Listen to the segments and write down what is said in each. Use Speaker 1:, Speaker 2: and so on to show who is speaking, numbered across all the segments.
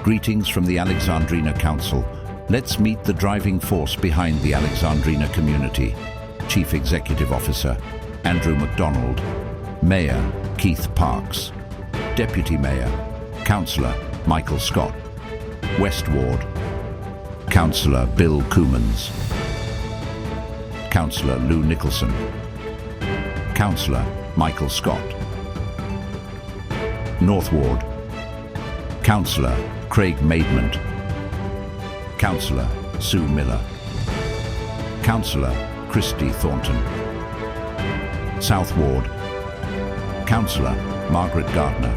Speaker 1: Greetings from the Alexandrina Council. Let's meet the driving force behind the Alexandrina community. Chief Executive Officer, Andrew MacDonald. Mayor, Keith Parks. Deputy Mayor, Councillor, Michael Scott. West Ward, Councillor Bill Coomans. Councillor Lou Nicholson. Councillor Michael Scott. North Ward, Councillor Craig Maidment. Councillor Sue Miller. Councillor Christy Thornton. South Ward, Councillor Margaret Gardner.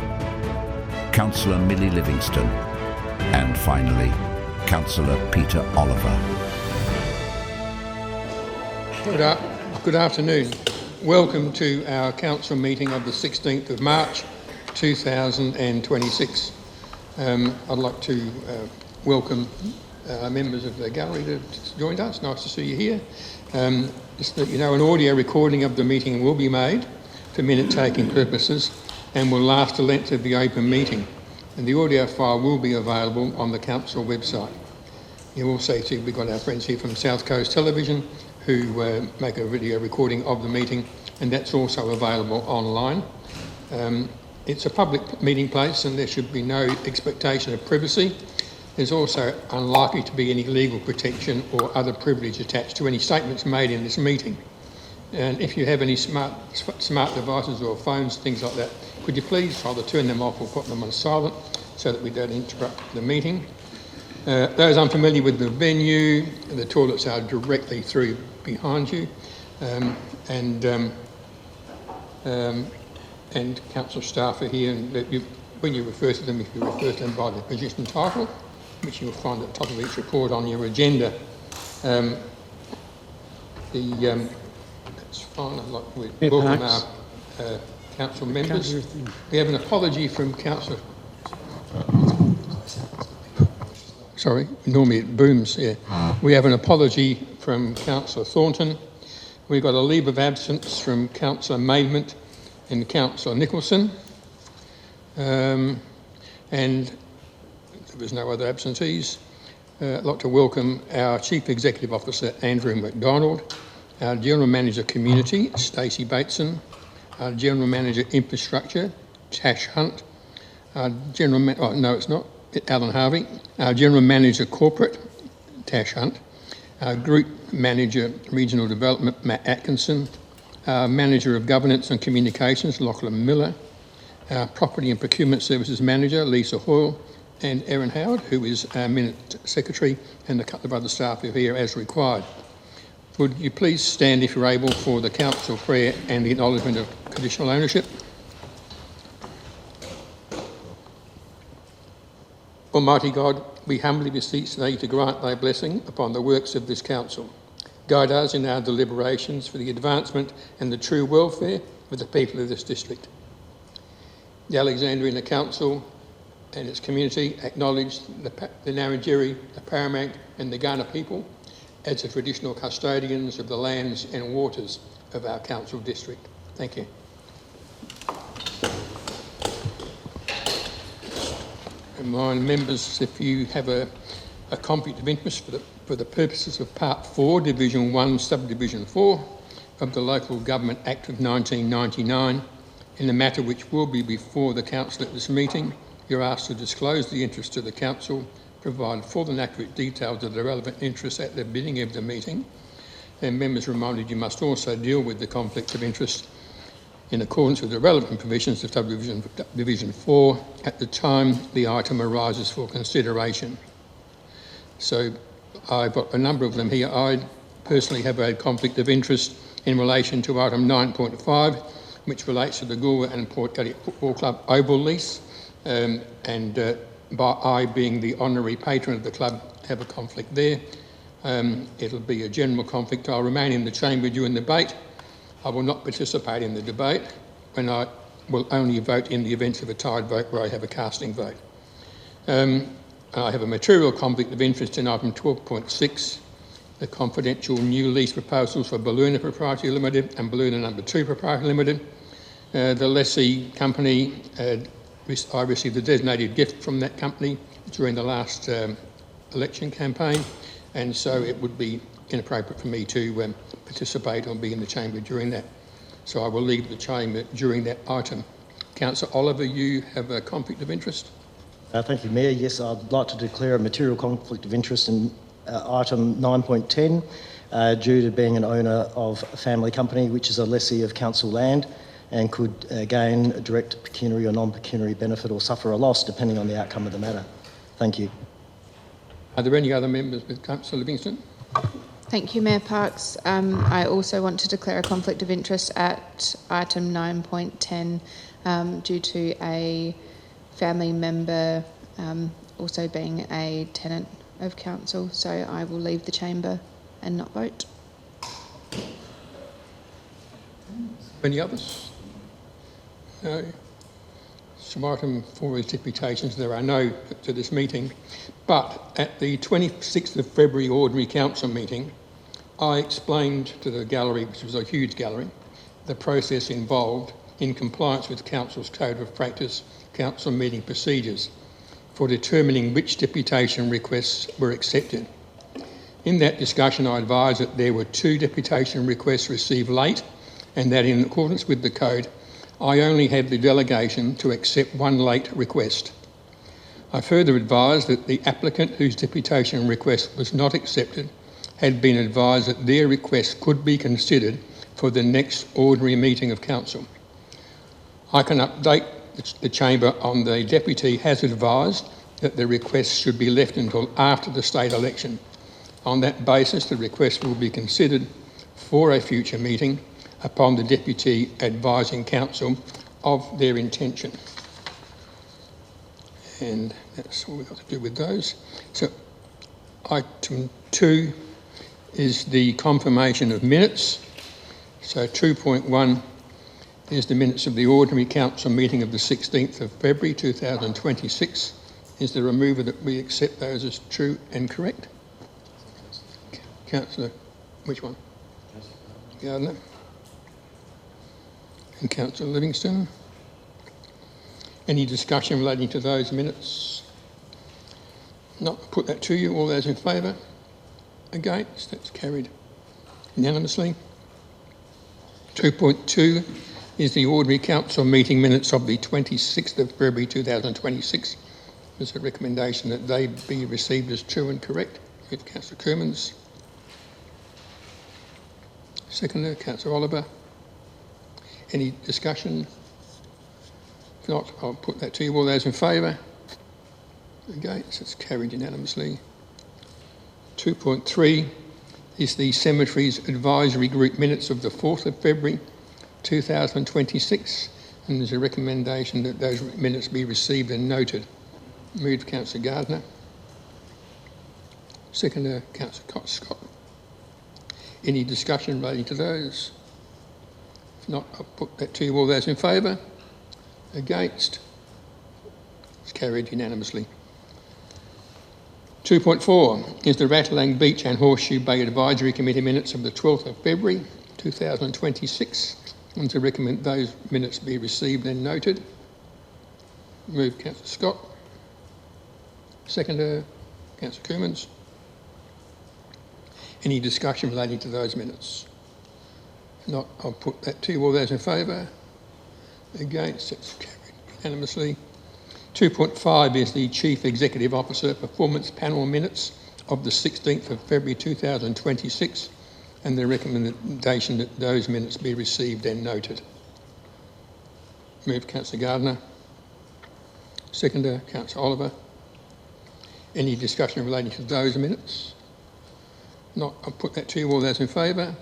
Speaker 1: Councillor Millie Livingston. And finally, Councillor Peter Oliver.
Speaker 2: Good afternoon. Welcome to our council meeting of the 16th of March 2026. I'd like to welcome members of the gallery that have joined us. Nice to see you here. Just that you know, an audio recording of the meeting will be made for minute-taking purposes and will last the length of the open meeting. And the audio file will be available on the council website. You also see we've got our friends here from South Coast Television who make a video recording of the meeting, and that's also available online. It's a public meeting place and there should be no expectation of privacy. There's also unlikely to be any legal protection or other privilege attached to any statements made in this meeting. And if you have any smart devices or phones, things like that, could you please either turn them off or put them on silent so that we don't interrupt the meeting. Those unfamiliar with the venue, the toilets are directly through behind you, and council staff are here, and when you refer to them, if you refer to them by their position title, which you'll find at the top of each report on your agenda. That's fine. I'd like to welcome our council members. We have an apology from council. Sorry, normally it booms, yeah. We have an apology from Councillor Thornton. We've got a leave of absence from Councillor Maidment and Councillor Nicholson. And there was no other absentees. I'd like to welcome our Chief Executive Officer, Andrew MacDonald, our General Manager Community, Stacey Bateson, our General Manager Infrastructure, Tash Hunt, our Alan Harvey, our General Manager Corporate, Tash Hunt, our Group Manager Regional Development, Matt Atkinson, our Manager of Governance and Communications, Lachlan Miller, our Property and Procurement Services Manager, Lisa Hoyle, and Erin Howard, who is our Minute Secretary, and a couple of other staff are here as required. Would you please stand, if you're able, for the council prayer and the acknowledgement of conditional ownership? Almighty God, we humbly beseech thee to grant thy blessing upon the works of this council. Guide us in our deliberations for the advancement and the true welfare of the people of this district. The Alexandrina Council and its community acknowledge the Narrandjeri, the Paramount and the Gardner people as the traditional custodians of the lands and waters of our council district. Thank you. Remind members, if you have a conflict of interest for the purposes of Part 4, Division 1, Subdivision 4 of the Local Government Act of 1999, in the matter which will be before the council at this meeting, you're asked to disclose the interest to the council, provide full and accurate details of the relevant interests at the beginning of the meeting, and members reminded you must also deal with the conflict of interest in accordance with the relevant provisions of Division 4 at the time the item arises for consideration. So I've got a number of them here. I personally have a conflict of interest in relation to item 9.5, which relates to the Goolwa and Port Elliot Football Club Oval lease, by I being the honorary patron of the club have a conflict there. It'll be a general conflict. I'll remain in the chamber during the debate. I will not participate in the debate, when I will only vote in the event of a tied vote where I have a casting vote. I have a material conflict of interest in item 12.6, the confidential new lease proposals for Balluna Proprietary Limited and Balluna No. 2 Proprietary Limited. The lessee company, I received a designated gift from that company, during the last election campaign, and so it would be inappropriate for me to participate or be in the chamber during that. So I will leave the chamber during that item. Councillor Oliver, you have a conflict of interest?
Speaker 3: Thank you, Mayor. Yes, I'd like to declare a material conflict of interest in item 9.10 due to being an owner of a family company which is a lessee of council land and could gain a direct pecuniary or non-pecuniary benefit or suffer a loss depending on the outcome of the matter. Thank you.
Speaker 2: Are there any other members with Councillor Livingston?
Speaker 4: Thank you, Mayor Parkes. I also want to declare a conflict of interest at item 9.10 due to a family member also being a tenant of council, so I will leave the chamber and not vote.
Speaker 2: Any others? No. So item 4 is deputations. There are no to this meeting, but at the 26th of February ordinary council meeting, I explained to the gallery, which was a huge gallery, the process involved in compliance with Council's Code of Practice, Council meeting procedures for determining which deputation requests were accepted. In that discussion, I advised that there were 2 deputation requests received late and that in accordance with the code, I only had the delegation to accept 1 late request. I further advised that the applicant whose deputation request was not accepted had been advised that their request could be considered for the next ordinary meeting of council. I can update the chamber on the deputy has advised that the request should be left until after the state election. On that basis, the request will be considered for a future meeting upon the deputy advising council of their intention. And that's all we've got to do with those. So item 2 is the confirmation of minutes. So 2.1 is the minutes of the ordinary council meeting of the 16th of February 2026. Is there a mover that we accept those as true and correct? Councillor, which one? Gardner. And Councillor Livingston. Any discussion relating to those minutes? Not put that to you. All those in favour? Against? That's carried unanimously. 2.2 is the ordinary council meeting minutes of the 26th of February 2026. There's a recommendation that they be received as true and correct. With Councillor Kermans. Seconder, Councillor Oliver. Any discussion? If not, I'll put that to you. All those in favour? Against? It's carried unanimously. 2.3 is the Cemeteries Advisory Group minutes of the 4th of February 2026, and there's a recommendation that those minutes be received and noted. Moved Councillor Gardner. Seconder, Councillor Scott. Any discussion relating to those? If not, I'll put that to you. All those in favour? Against? It's carried unanimously. 2.4 is the Ratalang Beach and Horseshoe Bay Advisory Committee minutes of the 12th of February 2026, and to recommend those minutes be received and noted. Move Councillor Scott. Seconder, Councillor Kermans. Any discussion relating to those minutes? If not, I'll put that to you. All those in favour? Against? It's carried unanimously. 2.5 is the Chief Executive Officer Performance Panel minutes of the 16th of February 2026, and the recommendation that those minutes be received and noted. Move Councillor Gardner. Seconder, Councillor Oliver. Any discussion relating to those minutes? Not, I'll put that to you. All those in favour?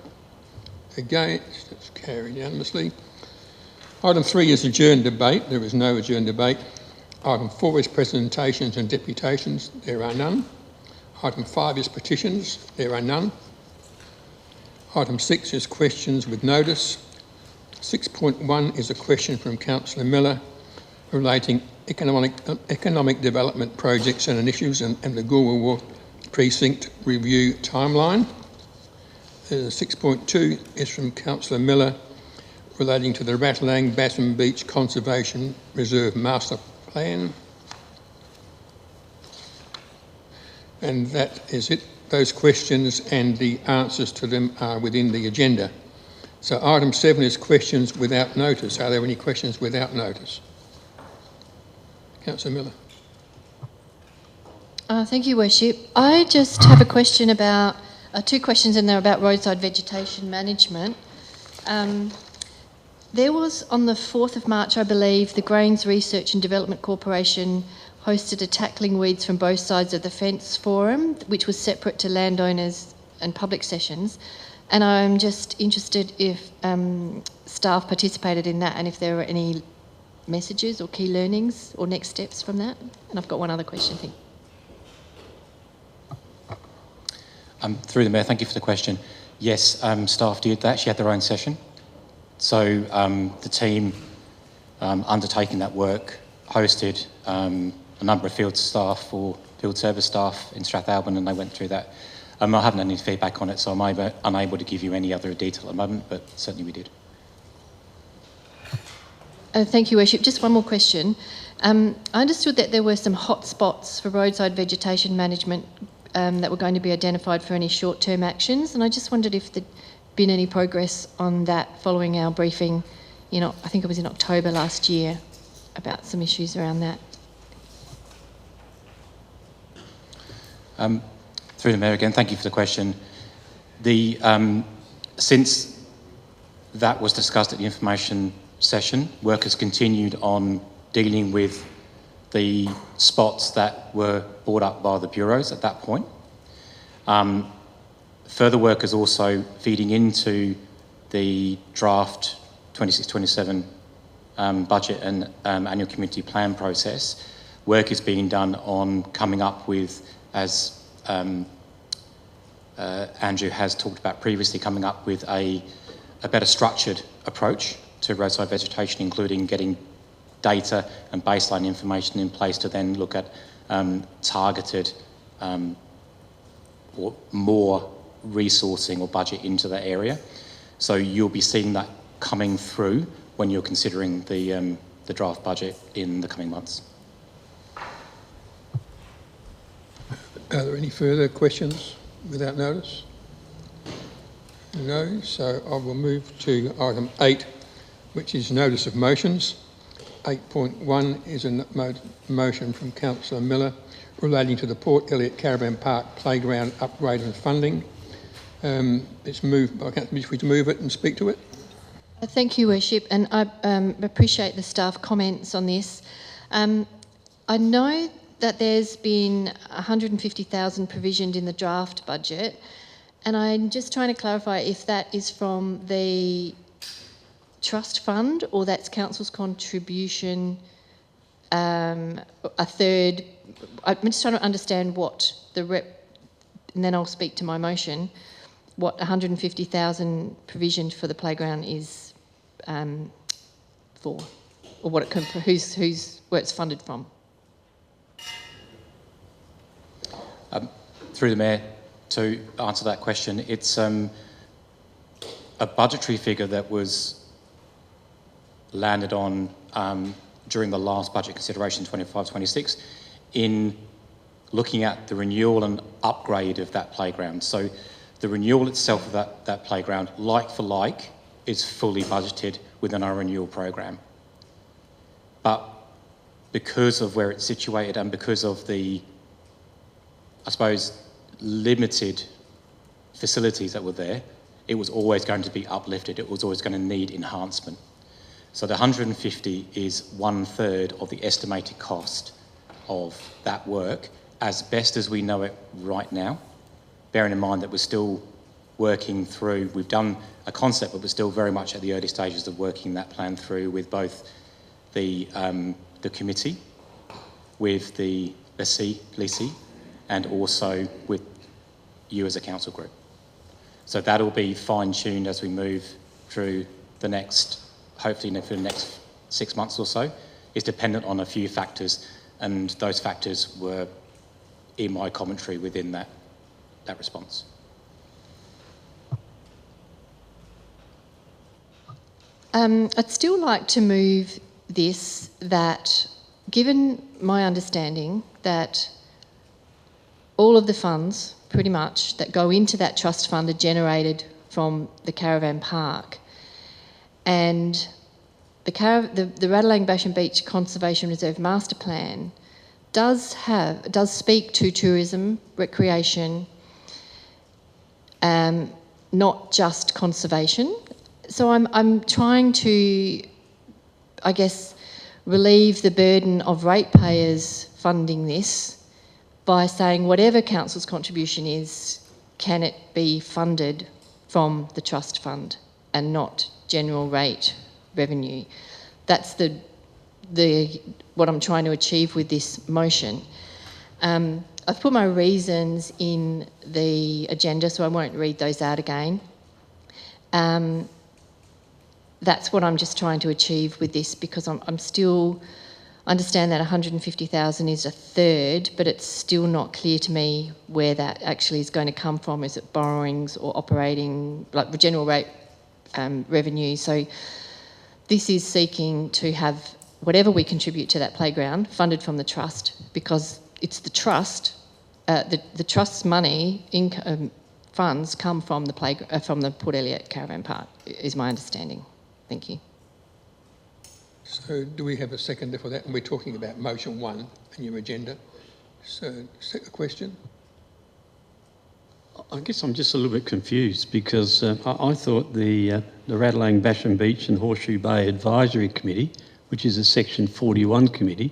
Speaker 2: Against? It's carried unanimously. Item 3 is adjourned debate. There is no adjourned debate. Item 4 is presentations and deputations. There are none. Item 5 is petitions. There are none. Item 6 is questions with notice. 6.1 is a question from Councillor Miller relating economic development projects and initiatives and the Goolwa Wharf Precinct review timeline. 6.2 is from Councillor Miller relating to the Ratalang Basham Beach Conservation Reserve Master Plan. and that is it. Those questions and the answers to them are within the agenda. So item 7 is questions without notice. Are there any questions without notice? Councillor Miller.
Speaker 5: Thank you, Worship. I just have a question about, 2 questions in there about roadside vegetation management. There was, on the 4th of March, I believe, the Grains Research and Development Corporation hosted a Tackling Weeds from Both Sides of the Fence forum, which was separate to landowners and public sessions. And I'm just interested if staff participated in that and if there were any messages or key learnings or next steps from that. And I've got one other question, thank you.
Speaker 6: Through the Mayor, thank you for the question. Yes, staff did that. She had their own session. So the team undertaking that work hosted a number of field staff or field service staff in Strathalbyn, and they went through that. I haven't had any feedback on it, so I'm unable to give you any other detail at the moment, but certainly we did.
Speaker 5: Thank you, Worship. Just one more question. I understood that there were some hot spots for roadside vegetation management that were going to be identified for any short-term actions, and I just wondered if there'd been any progress on that following our briefing, I think it was in October last year, about some issues around that.
Speaker 6: Through the Mayor again, thank you for the question. Since that was discussed at the information session, work has continued on dealing with the spots that were brought up by the bureaus at that point. Further work is also feeding into the draft 26-27 budget and annual community plan process. Work is being done on coming up with, as Andrew has talked about previously, coming up with a better structured approach to roadside vegetation, including getting data and baseline information in place to then look at targeted or more resourcing or budget into that area. So you'll be seeing that coming through when you're considering the draft budget in the coming months.
Speaker 2: Are there any further questions without notice? No, so I will move to item 8, which is notice of motions. 8.1 is a motion from Councillor Miller relating to the Port Elliot Caravan Park playground upgrade and funding. It's moved by Councillor Mitchell to move it and speak to it.
Speaker 5: Thank you, Worship, and I appreciate the staff comments on this. I know that there's been 150,000 provisioned in the draft budget, and I'm just trying to clarify if that is from the trust fund or that's council's contribution, a third. I'm just trying to understand what and then I'll speak to my motion, what 150,000 provisioned for the playground is for, or what it can, where it's funded from.
Speaker 6: Through the Mayor, to answer that question, it's a budgetary figure that was landed on during the last budget consideration 25-26 in looking at the renewal and upgrade of that playground. So the renewal itself of that playground, like for like, is fully budgeted within our renewal program. But because of where it's situated and because of the, I suppose, limited facilities that were there, it was always going to be uplifted. It was always going to need enhancement. So the 150 is 1/3 of the estimated cost of that work, as best as we know it right now, bearing in mind that we're still working through, we've done a concept, but we're still very much at the early stages of working that plan through with both the committee, with the Lease, and also with you as a council group. So that'll be fine-tuned as we move through the next, hopefully for the next 6 months or so. It's dependent on a few factors, and those factors were in my commentary within that response.
Speaker 5: I'd still like to move this, that given my understanding that all of the funds, pretty much, that go into that trust fund are generated from the Caravan Park. And the Ratalang Basham Beach Conservation Reserve Master Plan does speak to tourism, recreation, not just conservation. So I'm trying to, I guess, relieve the burden of ratepayers funding this by saying whatever council's contribution is, can it be funded from the trust fund and not general rate revenue? That's what I'm trying to achieve with this motion. I've put my reasons in the agenda, so I won't read those out again. That's what I'm just trying to achieve with this, because I'm still understand that 150,000 is a third, but it's still not clear to me where that actually is going to come from. Is it borrowings or operating, like general rate revenue? So this is seeking to have whatever we contribute to that playground funded from the trust, because it's the trust. The trust's money funds come from the Port Elliot Caravan Park, is my understanding. Thank you.
Speaker 2: So do we have a seconder for that? And we're talking about motion 1 in your agenda. So, second question.
Speaker 7: I guess I'm just a little bit confused, because I thought the Ratalang Basham Beach and Horseshoe Bay Advisory Committee, which is a Section 41 committee,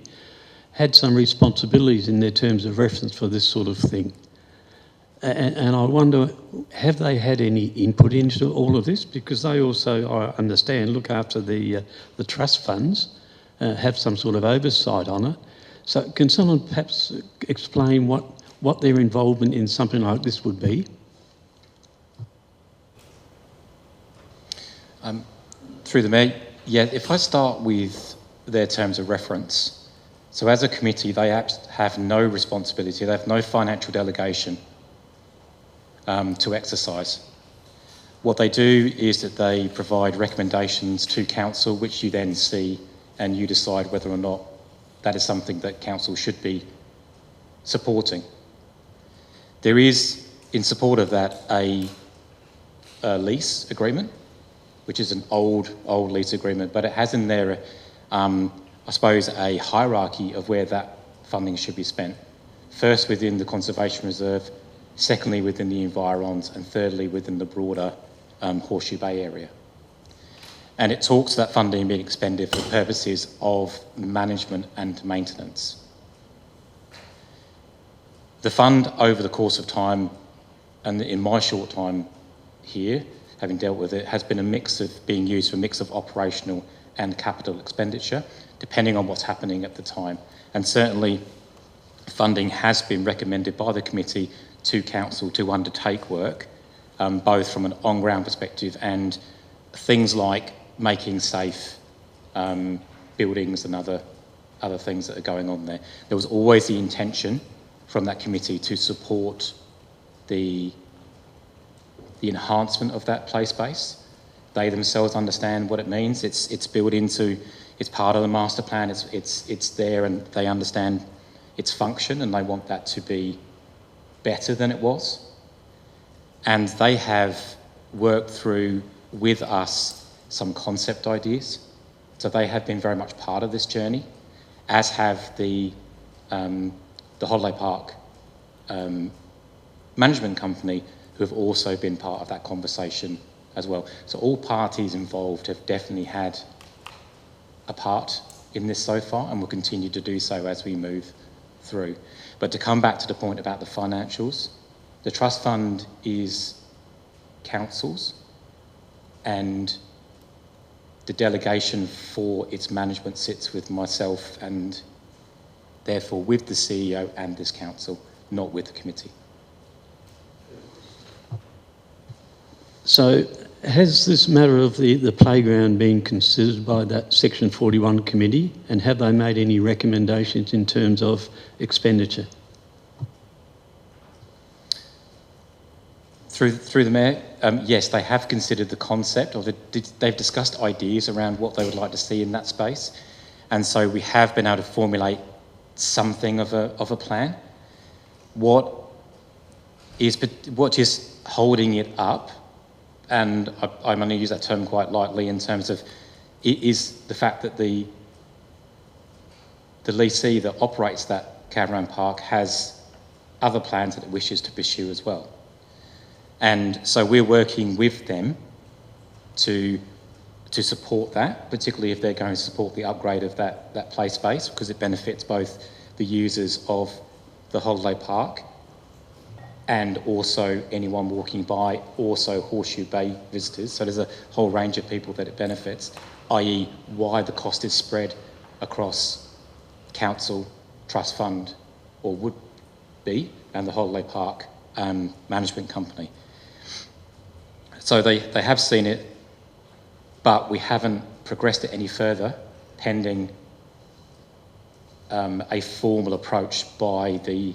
Speaker 7: had some responsibilities in their terms of reference for this sort of thing. And I wonder, have they had any input into all of this? Because they also, I understand, look after the trust funds, have some sort of oversight on it. So can someone perhaps explain what their involvement in something like this would be?
Speaker 6: Through the Mayor, yeah, if I start with their terms of reference. So as a committee, they have no responsibility, they have no financial delegation to exercise. What they do is that they provide recommendations to council, which you then see and you decide whether or not that is something that council should be supporting. There is, in support of that, a lease agreement, which is an old lease agreement, but it has in there, I suppose, a hierarchy of where that funding should be spent. First within the Conservation Reserve, secondly within the environs, and thirdly within the broader Horseshoe Bay area. And it talks that funding being expended for purposes of management and maintenance. The fund, over the course of time, and in my short time here, having dealt with it, has been being used for a mix of operational and capital expenditure, depending on what's happening at the time. And certainly funding has been recommended by the committee to council to undertake work, both from an on-ground perspective and things like making safe buildings and other things that are going on there. There was always the intention from that committee to support the enhancement of that play space. They themselves understand what it means. It's built into, it's part of the master plan. It's there, and they understand its function, and they want that to be better than it was. And they have worked through with us some concept ideas. So they have been very much part of this journey, as have the Holiday Park management company, who have also been part of that conversation as well. So all parties involved have definitely had a part in this so far, and will continue to do so as we move through. But to come back to the point about the financials, the trust fund is council's, and the delegation for its management sits with myself, and therefore with the CEO and this council, not with the committee.
Speaker 7: So has this matter of the playground been considered by that Section 41 committee, and have they made any recommendations in terms of expenditure?
Speaker 6: Through the Mayor, yes, they have considered the concept, or they've discussed ideas around what they would like to see in that space, and so we have been able to formulate something of a plan. What what is holding it up, and I'm going to use that term quite lightly in terms of, it is the fact that the leasee that operates that caravan park has other plans that it wishes to pursue as well. And so we're working with them to support that, particularly if they're going to support the upgrade of that play space, because it benefits both the users of the holiday park and also anyone walking by, also Horseshoe Bay visitors. So there's a whole range of people that it benefits, i.e. why the cost is spread across council, trust fund, or would be, and the holiday park management company. So they have seen it, but we haven't progressed it any further, pending a formal approach by the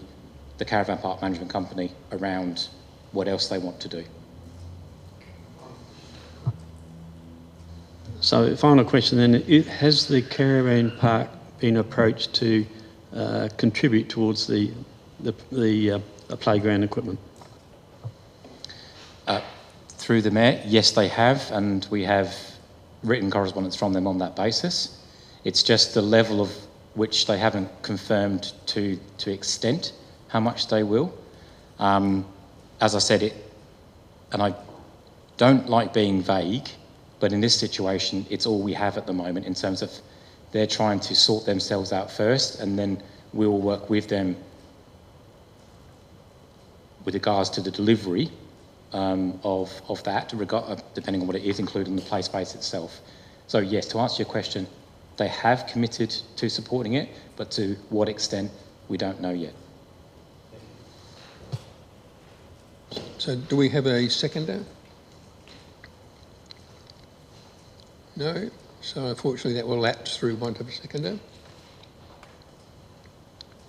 Speaker 6: Caravan Park Management Company around what else they want to do.
Speaker 7: So, final question then, has the Caravan Park been approached to contribute towards the playground equipment?
Speaker 6: Through the Mayor, yes they have, and we have written correspondence from them on that basis. It's just the level of which they haven't confirmed to extent how much they will. As I said, and I don't like being vague, but in this situation, it's all we have at the moment in terms of they're trying to sort themselves out first, and then we'll work with them with regards to the delivery of that, depending on what it is, including the play space itself. So yes, to answer your question, they have committed to supporting it, but to what extent, we don't know yet.
Speaker 2: So do we have a seconder? No. So unfortunately that will lapse through want of a seconder.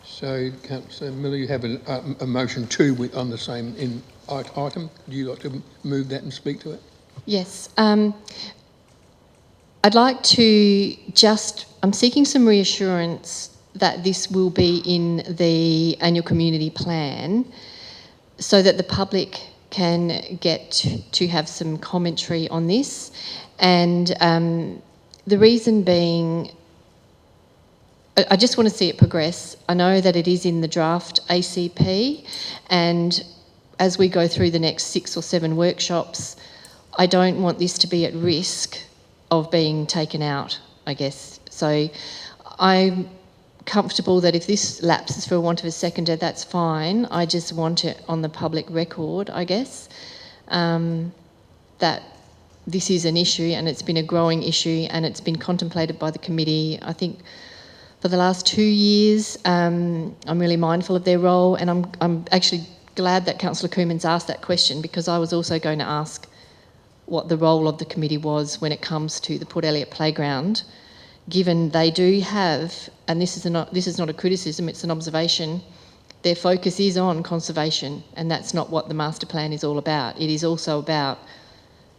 Speaker 2: So Councillor Miller, you have a motion 2 on the same item. Would you like to move that and speak to it?
Speaker 5: Yes. I'd like to I'm seeking some reassurance that this will be in the annual community plan so that the public can get to have some commentary on this. And the reason being, I just want to see it progress. I know that it is in the draft ACP, and as we go through the next 6 or 7 workshops, I don't want this to be at risk of being taken out, I guess. So I'm comfortable that if this lapses for want of a seconder, that's fine. I just want it on the public record, I guess, that this is an issue and it's been a growing issue and it's been contemplated by the committee, I think, for the last 2 years. I'm really mindful of their role, and I'm actually glad that Councillor Cooman's asked that question, because I was also going to ask what the role of the committee was when it comes to the Port Elliot Playground, given they do have, and this is not a criticism, it's an observation, their focus is on conservation, and that's not what the master plan is all about. It is also about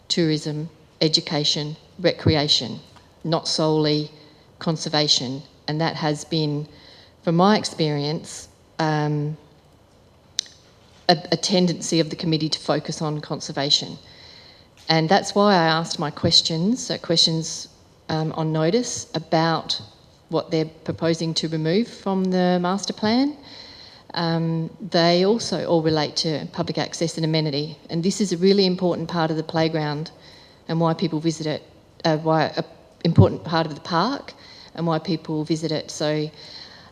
Speaker 5: tourism, education, recreation, not solely conservation. And that has been, from my experience, a tendency of the committee to focus on conservation. And that's why I asked my questions on notice about what they're proposing to remove from the master plan. They also all relate to public access and amenity. And this is a really important part of the playground and why people visit it, an important part of the park and why people visit it. So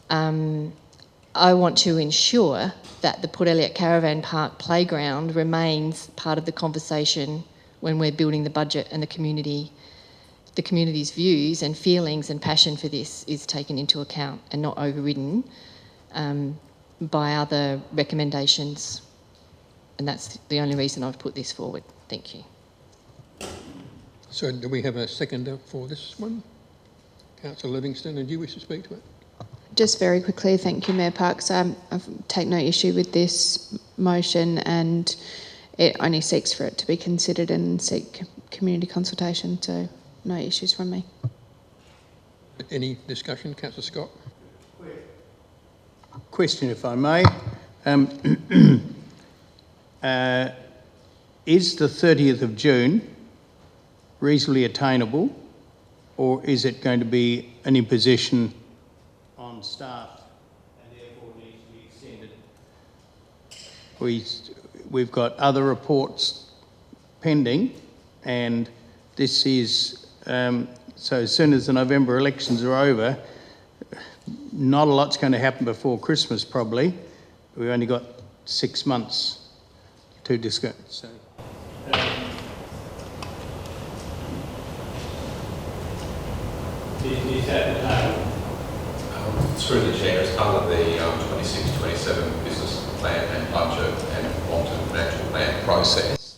Speaker 5: I want to ensure that the Port Elliot Caravan Park playground remains part of the conversation when we're building the budget, and the community's views and feelings and passion for this is taken into account and not overridden by other recommendations. And that's the only reason I've put this forward. Thank you.
Speaker 2: So do we have a seconder for this one? Councillor Livingston, and do you wish to speak to it?
Speaker 4: Just very quickly, thank you, Mayor Parks. I take no issue with this motion, and it only seeks for it to be considered and seek community consultation, so no issues from me.
Speaker 2: Any discussion? Councillor Scott?
Speaker 8: Question, if I may. is the 30th of June reasonably attainable, or is it going to be an imposition on staff and therefore needs to be extended? We've got other reports pending, and this is, so as soon as the November elections are over, not a lot's going to happen before Christmas probably. We've only got 6 months to discuss. So, is that the table?
Speaker 9: Through the Chair, as part of the 26-27 business plan and budget and long-term financial plan process,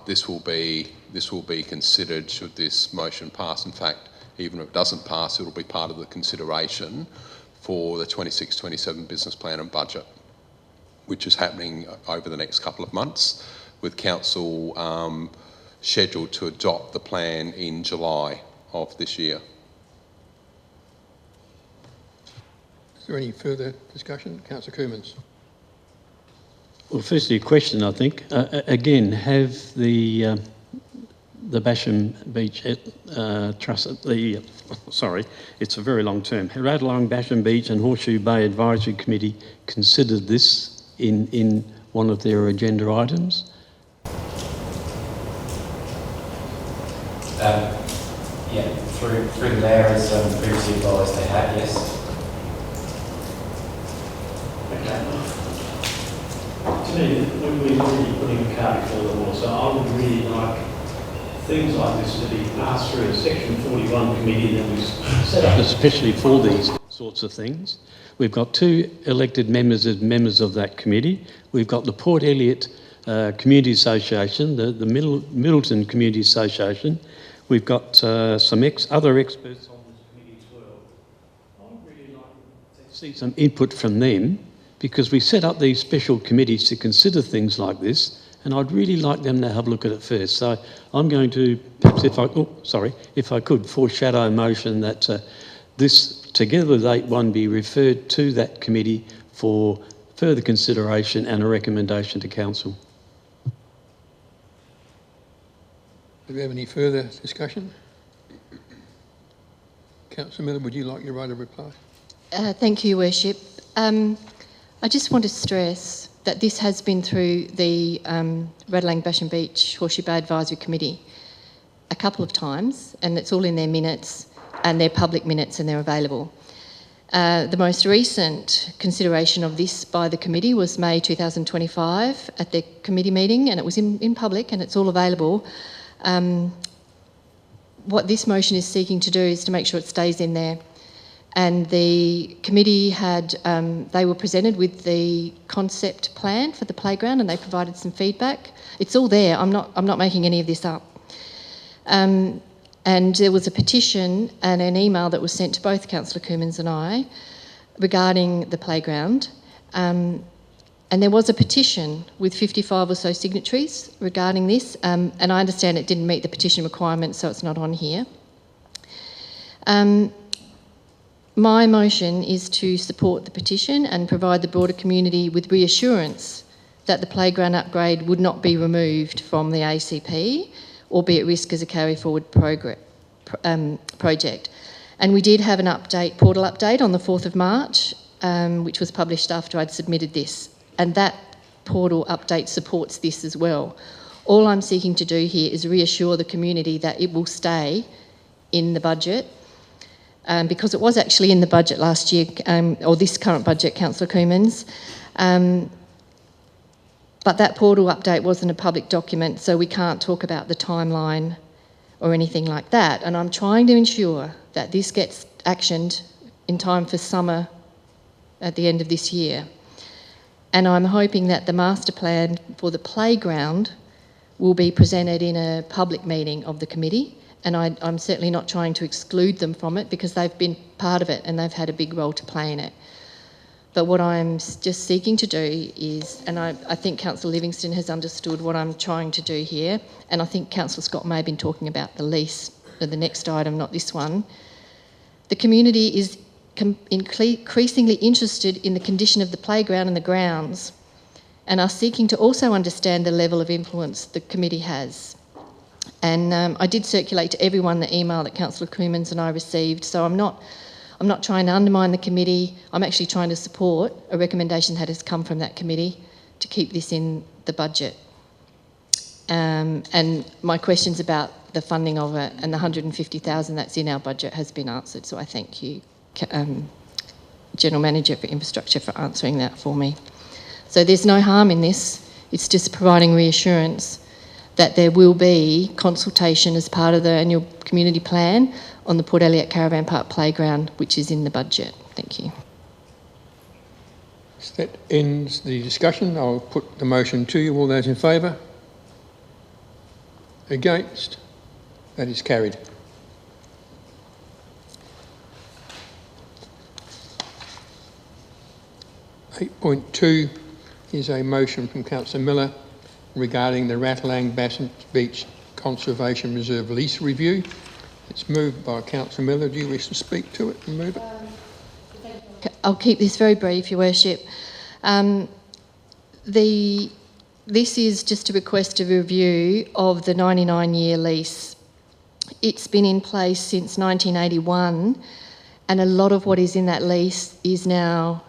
Speaker 9: this will be considered should this motion pass. In fact, even if it doesn't pass, it will be part of the consideration for the 26-27 business plan and budget, which is happening over the next couple of months, with Council scheduled to adopt the plan in July of this year.
Speaker 2: Is there any further discussion? Councillor Coomans.
Speaker 7: Well, firstly, a question, I think. Again, have the Basham Beach Trust, sorry, it's a very long term. Ratalang, Basham Beach and Horseshoe Bay Advisory Committee considered this in one of their agenda items?
Speaker 10: Yeah, through the mayor, as previously advised, they have, yes.
Speaker 7: To me, when we're really putting a cart before the horse, I would really like things like this to be passed through a Section 41 committee that was set up especially for these sorts of things. We've got 2 elected members as members of that committee. We've got the Port Elliot Community Association, the Middleton Community Association. We've got some other experts on this committee as well. I would really like to see some input from them, because we set up these special committees to consider things like this, and I'd really like them to have a look at it first. So I'm going to, perhaps if I could, foreshadow a motion that this, together with 8.1, be referred to that committee for further consideration and a recommendation to Council.
Speaker 2: Do we have any further discussion? Councillor Miller, would you like your right of reply?
Speaker 5: Thank you, Worship. I just want to stress that this has been through the Ratalang Basham Beach Horseshoe Bay Advisory Committee a couple of times, and it's all in their minutes, and they're public minutes and they're available. The most recent consideration of this by the committee was May 2025 at their committee meeting, and it was in public and it's all available. What this motion is seeking to do is to make sure it stays in there. And the committee had, they were presented with the concept plan for the playground, and they provided some feedback. It's all there. I'm not making any of this up. And there was a petition and an email that was sent to both Councillor Coomans and I regarding the playground. And there was a petition with 55 or so signatories regarding this. And I understand it didn't meet the petition requirements, so it's not on here. My motion is to support the petition and provide the broader community with reassurance that the playground upgrade would not be removed from the ACP or be at risk as a carry-forward project. And we did have an portal update on the 4th of March, which was published after I'd submitted this. And that portal update supports this as well. All I'm seeking to do here is reassure the community that it will stay in the budget, because it was actually in the budget last year, or this current budget, Councillor Coomans. But that portal update wasn't a public document, so we can't talk about the timeline or anything like that. And I'm trying to ensure that this gets actioned in time for summer at the end of this year. And I'm hoping that the master plan for the playground will be presented in a public meeting of the committee. And I'm certainly not trying to exclude them from it, because they've been part of it and they've had a big role to play in it. But what I'm just seeking to do is, and I think Councillor Livingston has understood what I'm trying to do here, and I think Councillor Scott may have been talking about the lease, or the next item, not this one. The community is increasingly interested in the condition of the playground and the grounds, and are seeking to also understand the level of influence the committee has. And I did circulate to everyone the email that Councillor Coomans and I received, so I'm not trying to undermine the committee. I'm actually trying to support a recommendation that has come from that committee to keep this in the budget. And my questions about the funding of it and the 150,000 that's in our budget has been answered, so I thank you, General Manager for Infrastructure, for answering that for me. So there's no harm in this, it's just providing reassurance that there will be consultation as part of the annual community plan on the Port Elliot Caravan Park Playground, which is in the budget. Thank you.
Speaker 2: So that ends the discussion. I'll put the motion to you. All those in favour? Against? That is carried. (8.2) is a motion from Councillor Miller regarding the Ratalang Basham Beach Conservation Reserve lease review. It's moved by Councillor Miller. Do you wish to speak to it and move it?
Speaker 5: I'll keep this very brief, Your Worship. This is just a request of review of the 99-year lease. It's been in place since 1981, and a lot of what is in that lease is now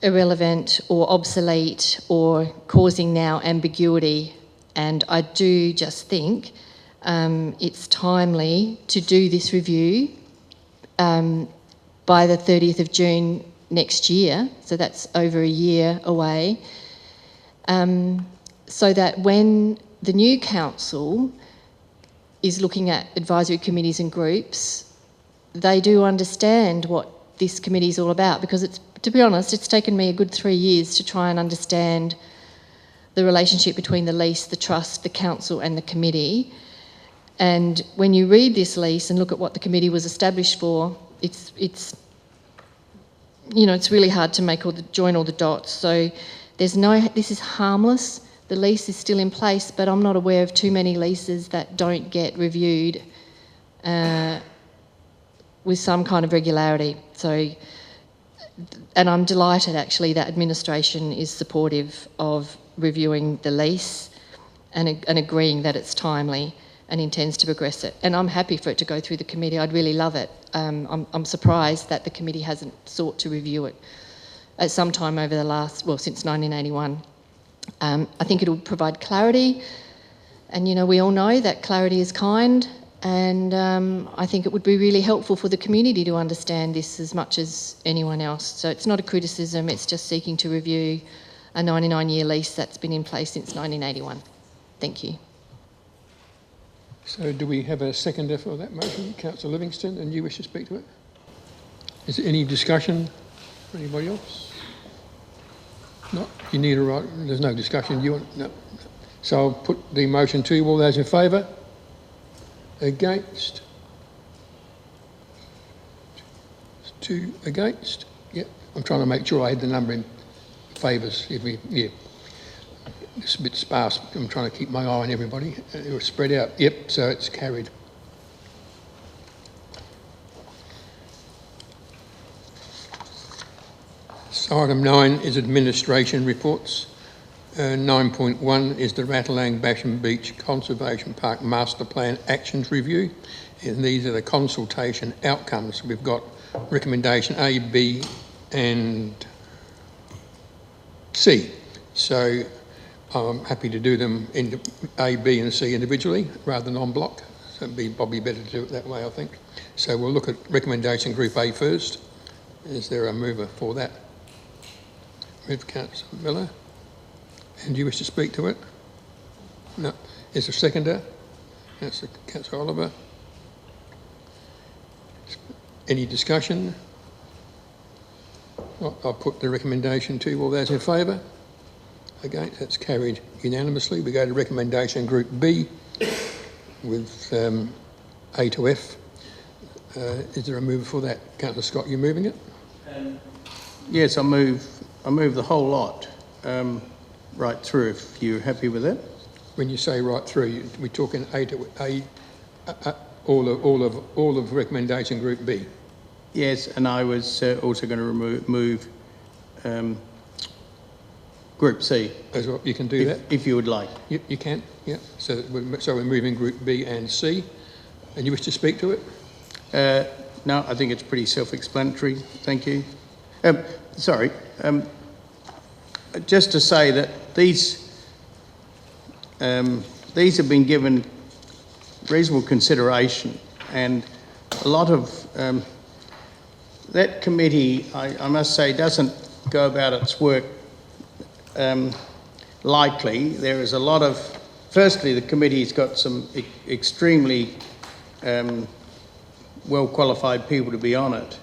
Speaker 5: irrelevant or obsolete or causing now ambiguity. And I do just think it's timely to do this review by the 30th of June next year, so that's over a year away, so that when the new council is looking at advisory committees and groups, they do understand what this committee is all about, because it's, to be honest, it's taken me a good 3 years to try and understand the relationship between the lease, the trust, the council and the committee. And when you read this lease and look at what the committee was established for, it's you know, it's really hard to join all the dots. So this is harmless. The lease is still in place, but I'm not aware of too many leases that don't get reviewed with some kind of regularity. So, and I'm delighted actually that administration is supportive of reviewing the lease and agreeing that it's timely and intends to progress it. And I'm happy for it to go through the committee. I'd really love it. I'm surprised that the committee hasn't sought to review it at some time over the last, well, since 1981. I think it'll provide clarity, and you know, we all know that clarity is kind, and I think it would be really helpful for the community to understand this as much as anyone else. So it's not a criticism, it's just seeking to review a 99-year lease that's been in place since 1981. Thank you.
Speaker 2: So do we have a seconder for that motion? Councillor Livingston, and you wish to speak to it? Is there any discussion for anybody else? No, you need a right, there's no discussion. You want, no. So I'll put the motion to you. All those in favour? Against? 2 against? Yep. I'm trying to make sure I had the number in favours. Yeah. It's a bit sparse. I'm trying to keep my eye on everybody. It was spread out. Yep, so it's carried. So item 9 is administration reports. 9.1 is the Ratalang Basham Beach Conservation Park Master Plan Actions Review. And these are the consultation outcomes. We've got recommendation A, B and C. So I'm happy to do them in A, B and C individually rather than en bloc. So it'd be probably better to do it that way, I think. So we'll look at recommendation group A first. Is there a mover for that? Move Councillor Miller. And do you wish to speak to it? No. Is there a seconder? That's Councillor Oliver. Any discussion? I'll put the recommendation to you. All those in favour? Against? That's carried unanimously. We go to recommendation group B with A to F. Is there a mover for that? Councillor Scott, you moving it?
Speaker 8: Yes, I move the whole lot right through, if you're happy with that.
Speaker 2: When you say right through, we're talking A to A, all of recommendation group B.
Speaker 8: Yes, and I was also going to move Group C,
Speaker 2: as well. You can do that.
Speaker 8: if you would like.
Speaker 2: You can, yeah. So we're moving Group B and C. And you wish to speak to it?
Speaker 8: No, I think it's pretty self-explanatory. Thank you. Just to say that these have been given reasonable consideration, and a lot of that committee, I must say, doesn't go about its work lightly. There is a lot of, firstly, the committee's got some extremely well-qualified people to be on it,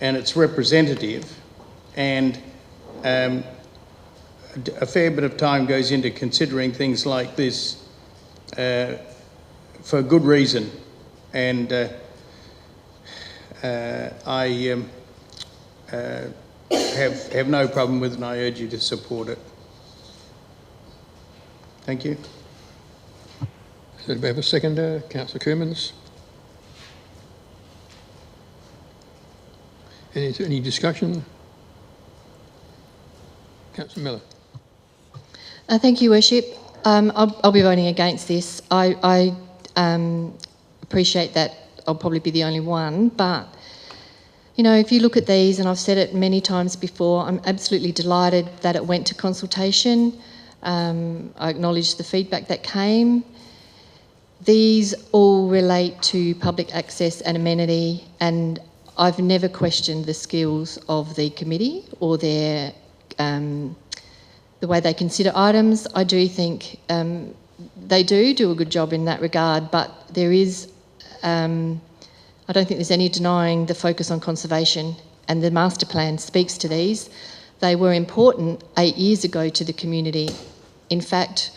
Speaker 8: and it's representative, and a fair bit of time goes into considering things like this for good reason, and I have no problem with it, and I urge you to support it. Thank you.
Speaker 2: So do we have a seconder? Councillor Kermans? Any discussion? Councillor Miller?
Speaker 5: Thank you, Worship. I'll be voting against this. I appreciate that I'll probably be the only one, but you know, if you look at these, and I've said it many times before, I'm absolutely delighted that it went to consultation. I acknowledge the feedback that came. These all relate to public access and amenity, and I've never questioned the skills of the committee or their the way they consider items. I do think they do a good job in that regard, but there is, I don't think there's any denying the focus on conservation, and the master plan speaks to these. They were important 8 years ago to the community. In fact,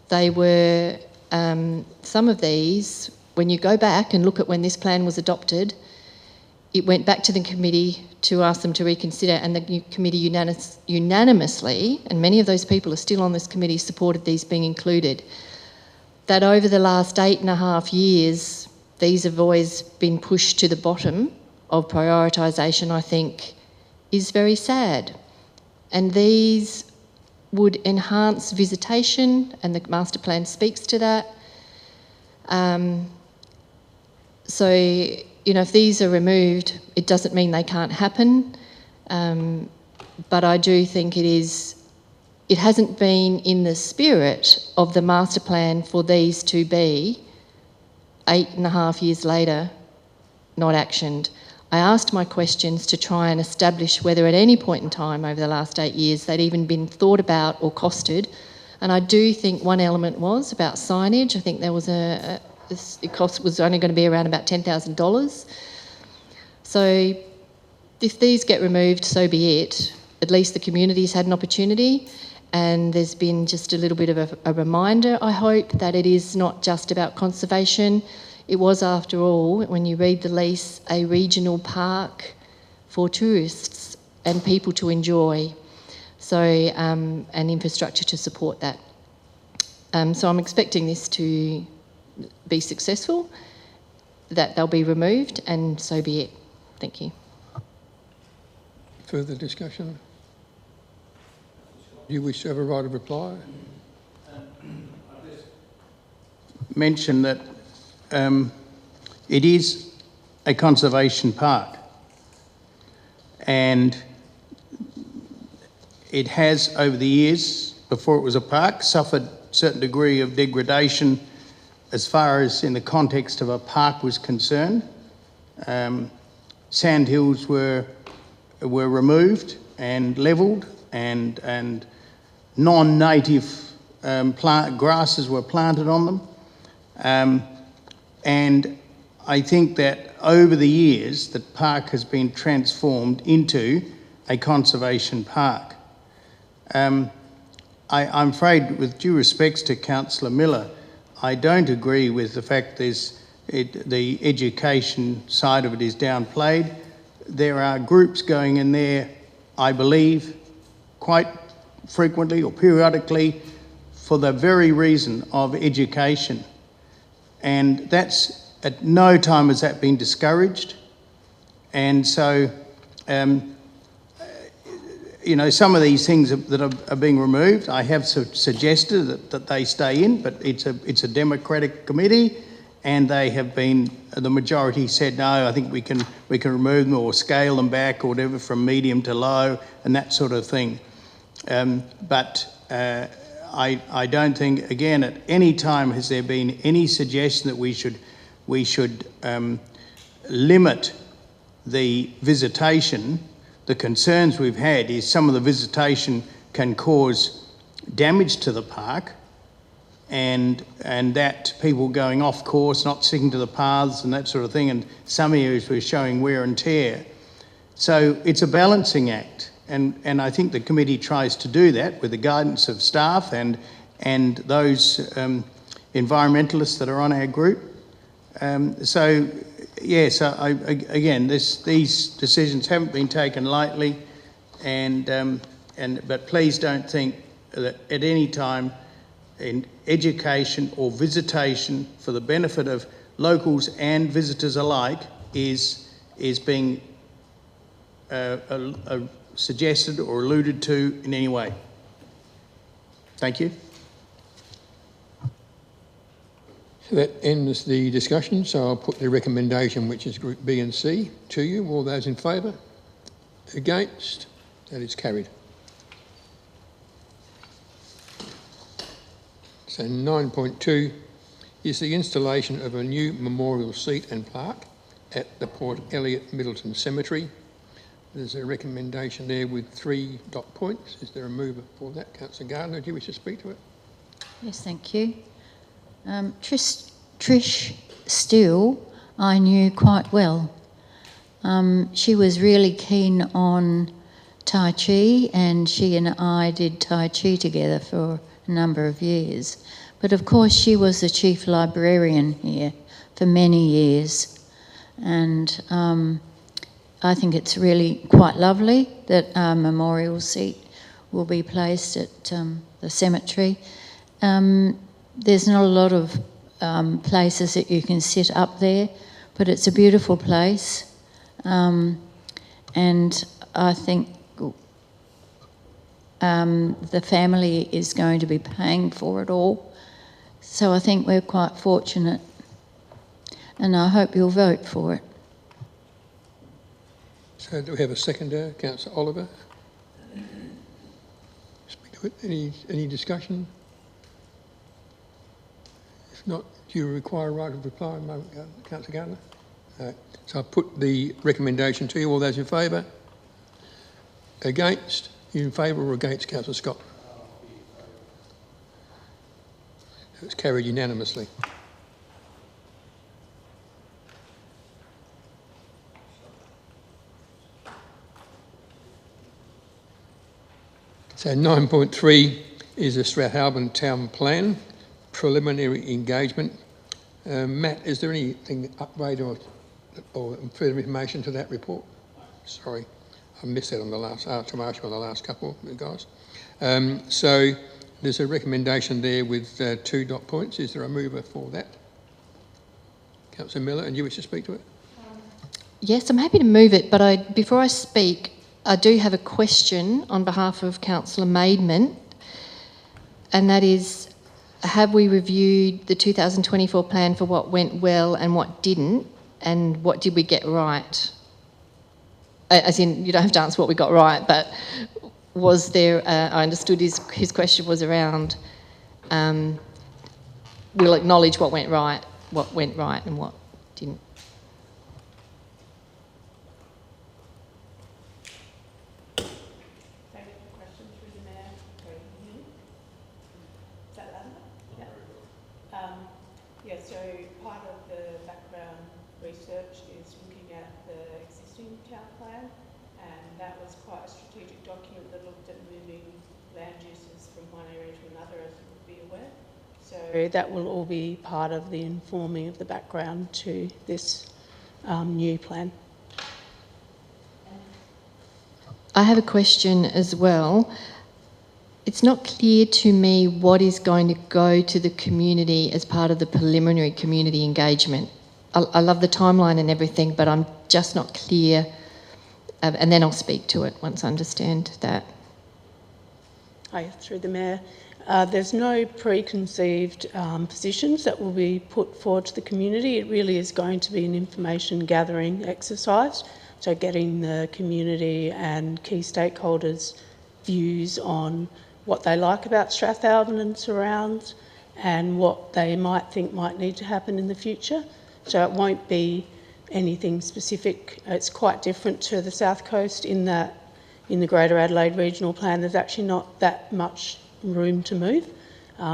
Speaker 5: they were, some of these, when you go back and look at when this plan was adopted, it went back to the committee to ask them to reconsider, and the committee unanimously, and many of those people are still on this committee, supported these being included. That over the last 8.5 years, these have always been pushed to the bottom of prioritisation, I think, is very sad. And these would enhance visitation, and the master plan speaks to that. So, you know, if these are removed, it doesn't mean they can't happen. But I do think it hasn't been in the spirit of the master plan for these to be 8.5 years later not actioned. I asked my questions to try and establish whether at any point in time over the last 8 years they'd even been thought about or costed. And I do think one element was about signage. I think there was the cost was only going to be around about $10,000. So if these get removed, so be it. At least the community's had an opportunity, and there's been just a little bit of a reminder, I hope, that it is not just about conservation. It was, after all, when you read the lease, a regional park for tourists and people to enjoy. So, and infrastructure to support that. So I'm expecting this to be successful, that they'll be removed, and so be it. Thank you.
Speaker 2: Further discussion? Do you wish to have a right of reply?
Speaker 8: I just mention that it is a conservation park, and it has, over the years, before it was a park, suffered a certain degree of degradation as far as in the context of a park was concerned. Sandhills were removed and levelled, and non-native grasses were planted on them. And I think that over the years, the park has been transformed into a conservation park. I'm afraid, with due respects to Councillor Miller, I don't agree with the fact the education side of it is downplayed. There are groups going in there, I believe, quite frequently or periodically for the very reason of education. And that's, at no time has that been discouraged. And so, some of these things that are being removed, I have suggested that they stay in, but it's a democratic committee, and they have been, the majority said no. I think we can remove them or scale them back or whatever from medium to low and that sort of thing. But I don't think, again, at any time has there been any suggestion that we should limit the visitation. The concerns we've had is some of the visitation can cause damage to the park, and that people going off course, not sticking to the paths and that sort of thing, and some areas we're showing wear and tear. So it's a balancing act, and I think the committee tries to do that with the guidance of staff and those environmentalists that are on our group. So yes, again, these decisions haven't been taken lightly, but please don't think that at any time in education or visitation for the benefit of locals and visitors alike is being suggested or alluded to in any way. Thank you.
Speaker 2: So that ends the discussion, so I'll put the recommendation, which is Group B and C, to you. All those in favour? Against? That is carried. So 9.2 is the installation of a new memorial seat and plaque at the Port Elliot Middleton Cemetery. There's a recommendation there with 3 dot points. Is there a mover for that? Councillor Gardner, do you wish to speak to it?
Speaker 11: Yes, thank you. Trish Steele I knew quite well. She was really keen on Tai Chi, and she and I did Tai Chi together for a number of years. But of course she was the chief librarian here for many years, and I think it's really quite lovely that our memorial seat will be placed at the cemetery. There's not a lot of places that you can sit up there, but it's a beautiful place, and I think the family is going to be paying for it all, so I think we're quite fortunate, and I hope you'll vote for it.
Speaker 2: So do we have a seconder, Councillor Oliver? Speak to it. Any discussion? If not, do you require a right of reply at the moment, Councillor Gardner? No. So I'll put the recommendation to you. All those in favour? Against? You in favour or against, Councillor Scott? It's carried unanimously. So 9.3 is the Strathalbyn Town Plan, preliminary engagement. Matt, is there anything upgrade or further information to that report? Sorry, I missed that on the last, to ask you on the last couple, guys. So there's a recommendation there with 2 dot points. Is there a mover for that? Councillor Miller, and you wish to speak to it?
Speaker 5: Yes, I'm happy to move it, but before I speak, I do have a question on behalf of Councillor Maidment, and that is, have we reviewed the 2024 plan for what went well and what didn't, and what did we get right? As in, you don't have to answer what we got right, but was there, I understood his question was around, we'll acknowledge what went right and what didn't.
Speaker 12: So part of the background research is looking at the existing town plan, and that was quite a strategic document that looked at moving land uses from one area to another, as you would be aware. So that will all be part of the informing of the background to this new plan.
Speaker 5: I have a question as well. It's not clear to me what is going to go to the community as part of the preliminary community engagement. I love the timeline and everything, but I'm just not clear, and then I'll speak to it once I understand that.
Speaker 12: Hi, through the Mayor. There's no preconceived positions that will be put forward to the community. It really is going to be an information gathering exercise, so getting the community and key stakeholders' views on what they like about Strathalbyn and surrounds and what they might think might need to happen in the future. So it won't be anything specific. It's quite different to the South Coast in that in the Greater Adelaide Regional Plan there's actually not that much room to move.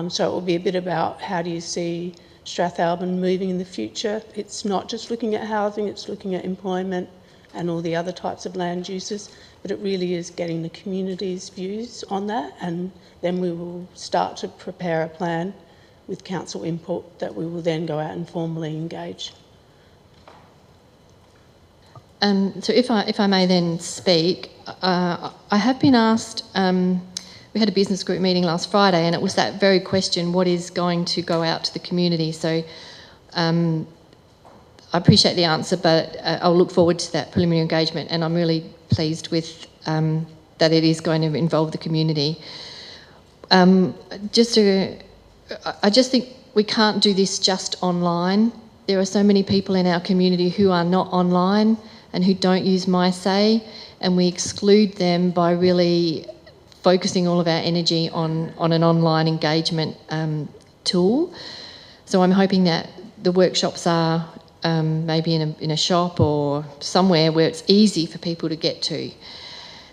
Speaker 12: So it will be a bit about how do you see Strathalbyn moving in the future. It's not just looking at housing, it's looking at employment and all the other types of land uses, but it really is getting the community's views on that, and then we will start to prepare a plan with council input that we will then go out and formally engage.
Speaker 5: So if I may then speak, I have been asked, we had a business group meeting last Friday and it was that very question, what is going to go out to the community? So I appreciate the answer, but I'll look forward to that preliminary engagement, and I'm really pleased with that it is going to involve the community. I just think we can't do this just online. There are so many people in our community who are not online and who don't use My Say, and we exclude them by really focusing all of our energy on an online engagement tool. So I'm hoping that the workshops are maybe in a shop or somewhere where it's easy for people to get to.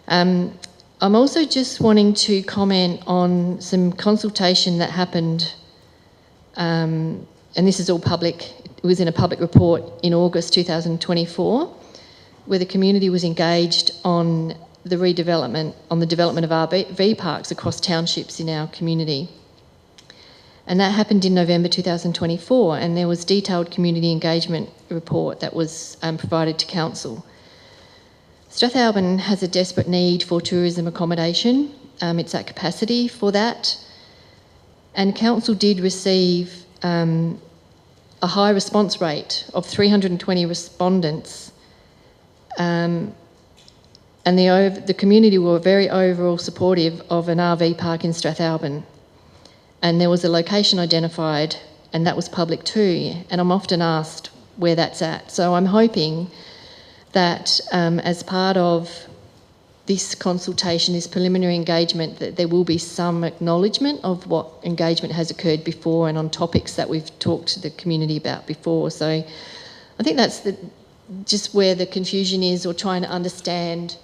Speaker 5: I'm also just wanting to comment on some consultation that happened, and this is all public. It was in a public report in August 2024, where the community was engaged on the development of RV parks across townships in our community. And that happened in November 2024, and there was detailed community engagement report that was provided to council. Strathalbyn has a desperate need for tourism accommodation. It's at capacity for that. And council did receive a high response rate of 320 respondents. And the community were very overall supportive of an RV park in Strathalbyn. And there was a location identified, and that was public too. And I'm often asked where that's at. So I'm hoping that as part of this consultation, this preliminary engagement, that there will be some acknowledgement of what engagement has occurred before and on topics that we've talked to the community about before. So I think that's just where the confusion is, or trying to understand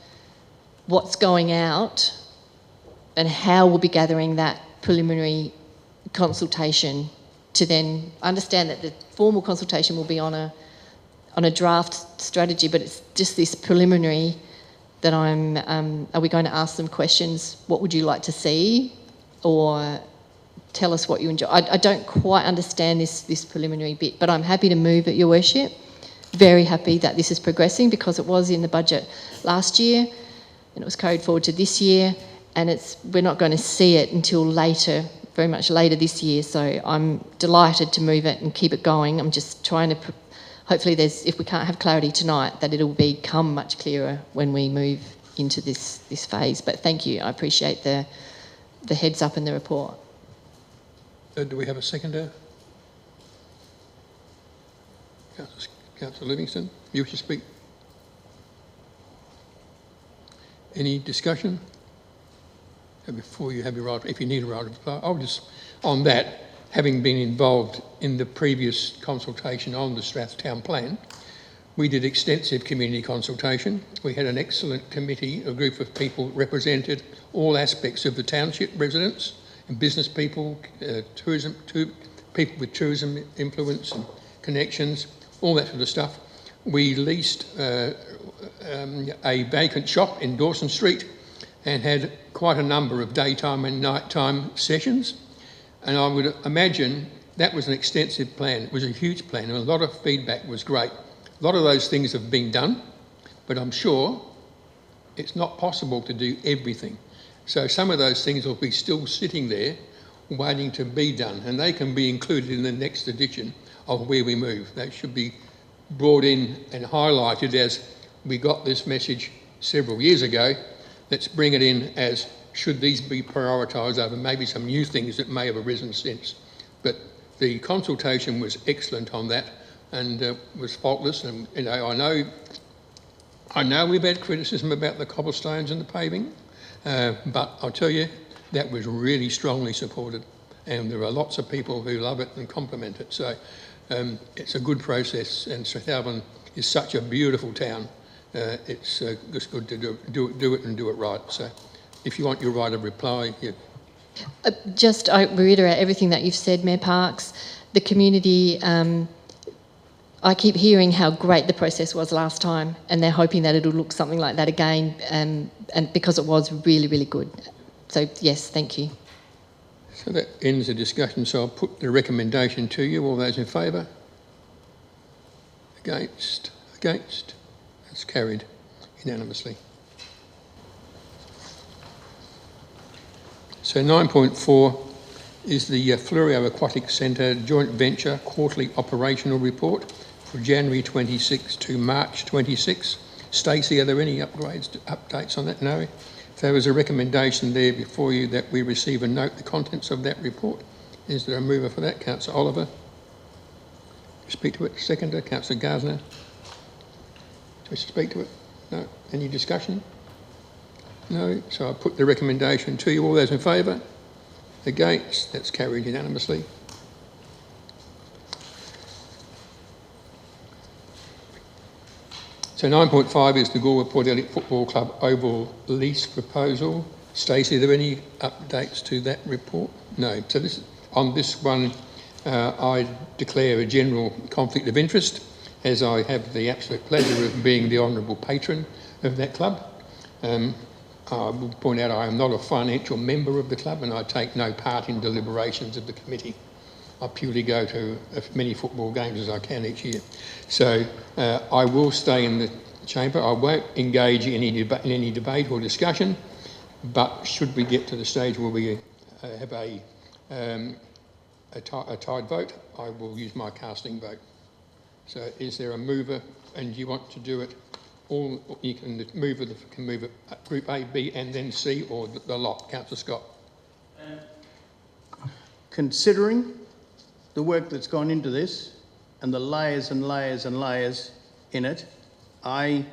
Speaker 5: what's going out and how we'll be gathering that preliminary consultation to then understand that the formal consultation will be on a draft strategy, but it's just this preliminary that are we going to ask them questions, what would you like to see, or tell us what you enjoy? I don't quite understand this preliminary bit, but I'm happy to move it, Your Worship. Very happy that this is progressing, because it was in the budget last year and it was carried forward to this year, and we're not going to see it until later, very much later this year. So I'm delighted to move it and keep it going. I'm just trying to, hopefully if we can't have clarity tonight, that it'll become much clearer when we move into this phase. But thank you, I appreciate the heads up in the report.
Speaker 2: Do we have a seconder? Councillor Livingston, you wish to speak? Any discussion? Before you have your right, if you need a right of reply, I'll just, on that, having been involved in the previous consultation on the Strathtown plan, we did extensive community consultation. We had an excellent committee, a group of people represented all aspects of the township, residents and business people, people with tourism influence and connections, all that sort of stuff. We leased a vacant shop in Dawson Street and had quite a number of daytime and nighttime sessions. And I would imagine that was an extensive plan. It was a huge plan, and a lot of feedback was great. A lot of those things have been done, but I'm sure it's not possible to do everything. So some of those things will be still sitting there waiting to be done, and they can be included in the next edition of Where We Move. That should be brought in and highlighted as we got this message several years ago. Let's bring it in as should these be prioritised over maybe some new things that may have arisen since. But the consultation was excellent on that and was faultless. And you know, I know we've had criticism about the cobblestones and the paving, but I'll tell you, that was really strongly supported. And there are lots of people who love it and compliment it. So it's a good process, and Strathalbyn is such a beautiful town. It's just good to do it and do it right. So if you want your right of reply,
Speaker 5: I reiterate everything that you've said, Mayor Parkes. The community, I keep hearing how great the process was last time, and they're hoping that it'll look something like that again, and because it was really, really good. So yes, thank you.
Speaker 2: So that ends the discussion. So I'll put the recommendation to you. All those in favour? Against? Against? That's carried unanimously. So 9.4 is the Fleurieu Aquatic Centre Joint Venture Quarterly Operational Report for January 26 to March 26. Stacey, are there any updates on that? No? If there was a recommendation there before you that we receive and note the contents of that report. Is there a mover for that? Councillor Oliver. Speak to it. Seconder, Councillor Gardner. To speak to it? No. Any discussion? No. So I'll put the recommendation to you. All those in favour? Against? That's carried unanimously. So 9.5 is the Goolwa Port Elliot Football Club Oval Lease proposal. Stacey, are there any updates to that report? No. So on this one, I declare a general conflict of interest, as I have the absolute pleasure of being the honourable patron of that club. I will point out I am not a financial member of the club, and I take no part in deliberations of the committee. I purely go to as many football games as I can each year. So I will stay in the chamber. I won't engage in any debate or discussion, but should we get to the stage where we have a tied vote, I will use my casting vote. So is there a mover, and do you want to do it all? You can move it Group A, B and then C, or the lot. Councillor Scott.
Speaker 8: Considering the work that's gone into this and the layers and layers and layers in it, and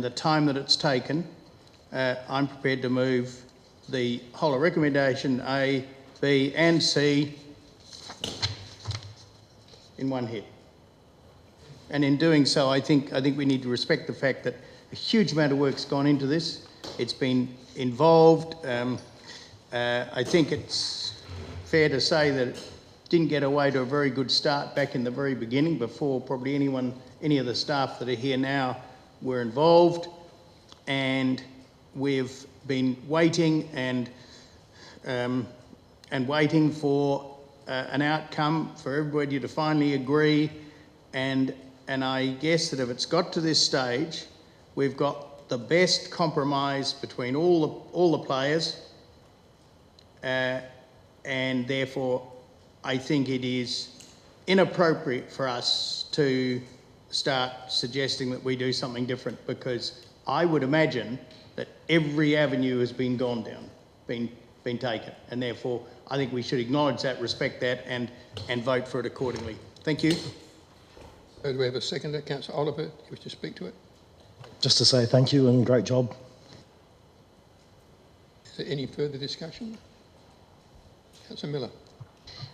Speaker 8: the time that it's taken, I'm prepared to move the whole of recommendation A, B and C in one hit. And in doing so, I think we need to respect the fact that a huge amount of work's gone into this. It's been involved. I think it's fair to say that it didn't get away to a very good start back in the very beginning, before probably any of the staff that are here now were involved. And we've been waiting and waiting for an outcome for everybody to finally agree. And I guess that if it's got to this stage, we've got the best compromise between all the players, and therefore I think it is inappropriate for us to start suggesting that we do something different, because I would imagine that every avenue has been gone down, been taken, and therefore I think we should acknowledge that, respect that, and vote for it accordingly. Thank you.
Speaker 2: So do we have a seconder? Councillor Oliver, do you wish to speak to it?
Speaker 3: Just to say thank you and great job.
Speaker 2: Is there any further discussion? Councillor Miller.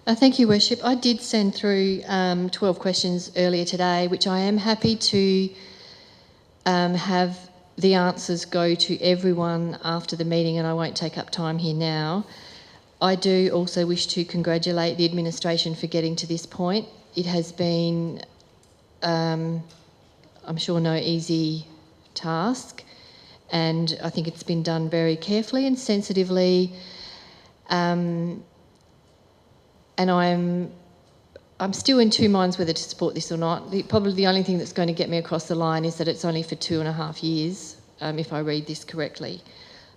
Speaker 5: Thank you, Worship. I did send through 12 questions earlier today, which I am happy to have the answers go to everyone after the meeting, and I won't take up time here now. I do also wish to congratulate the administration for getting to this point. It has been, I'm sure, no easy task, and I think it's been done very carefully and sensitively. And I'm still in two minds whether to support this or not. Probably the only thing that's going to get me across the line is that it's only for 2.5 years, if I read this correctly.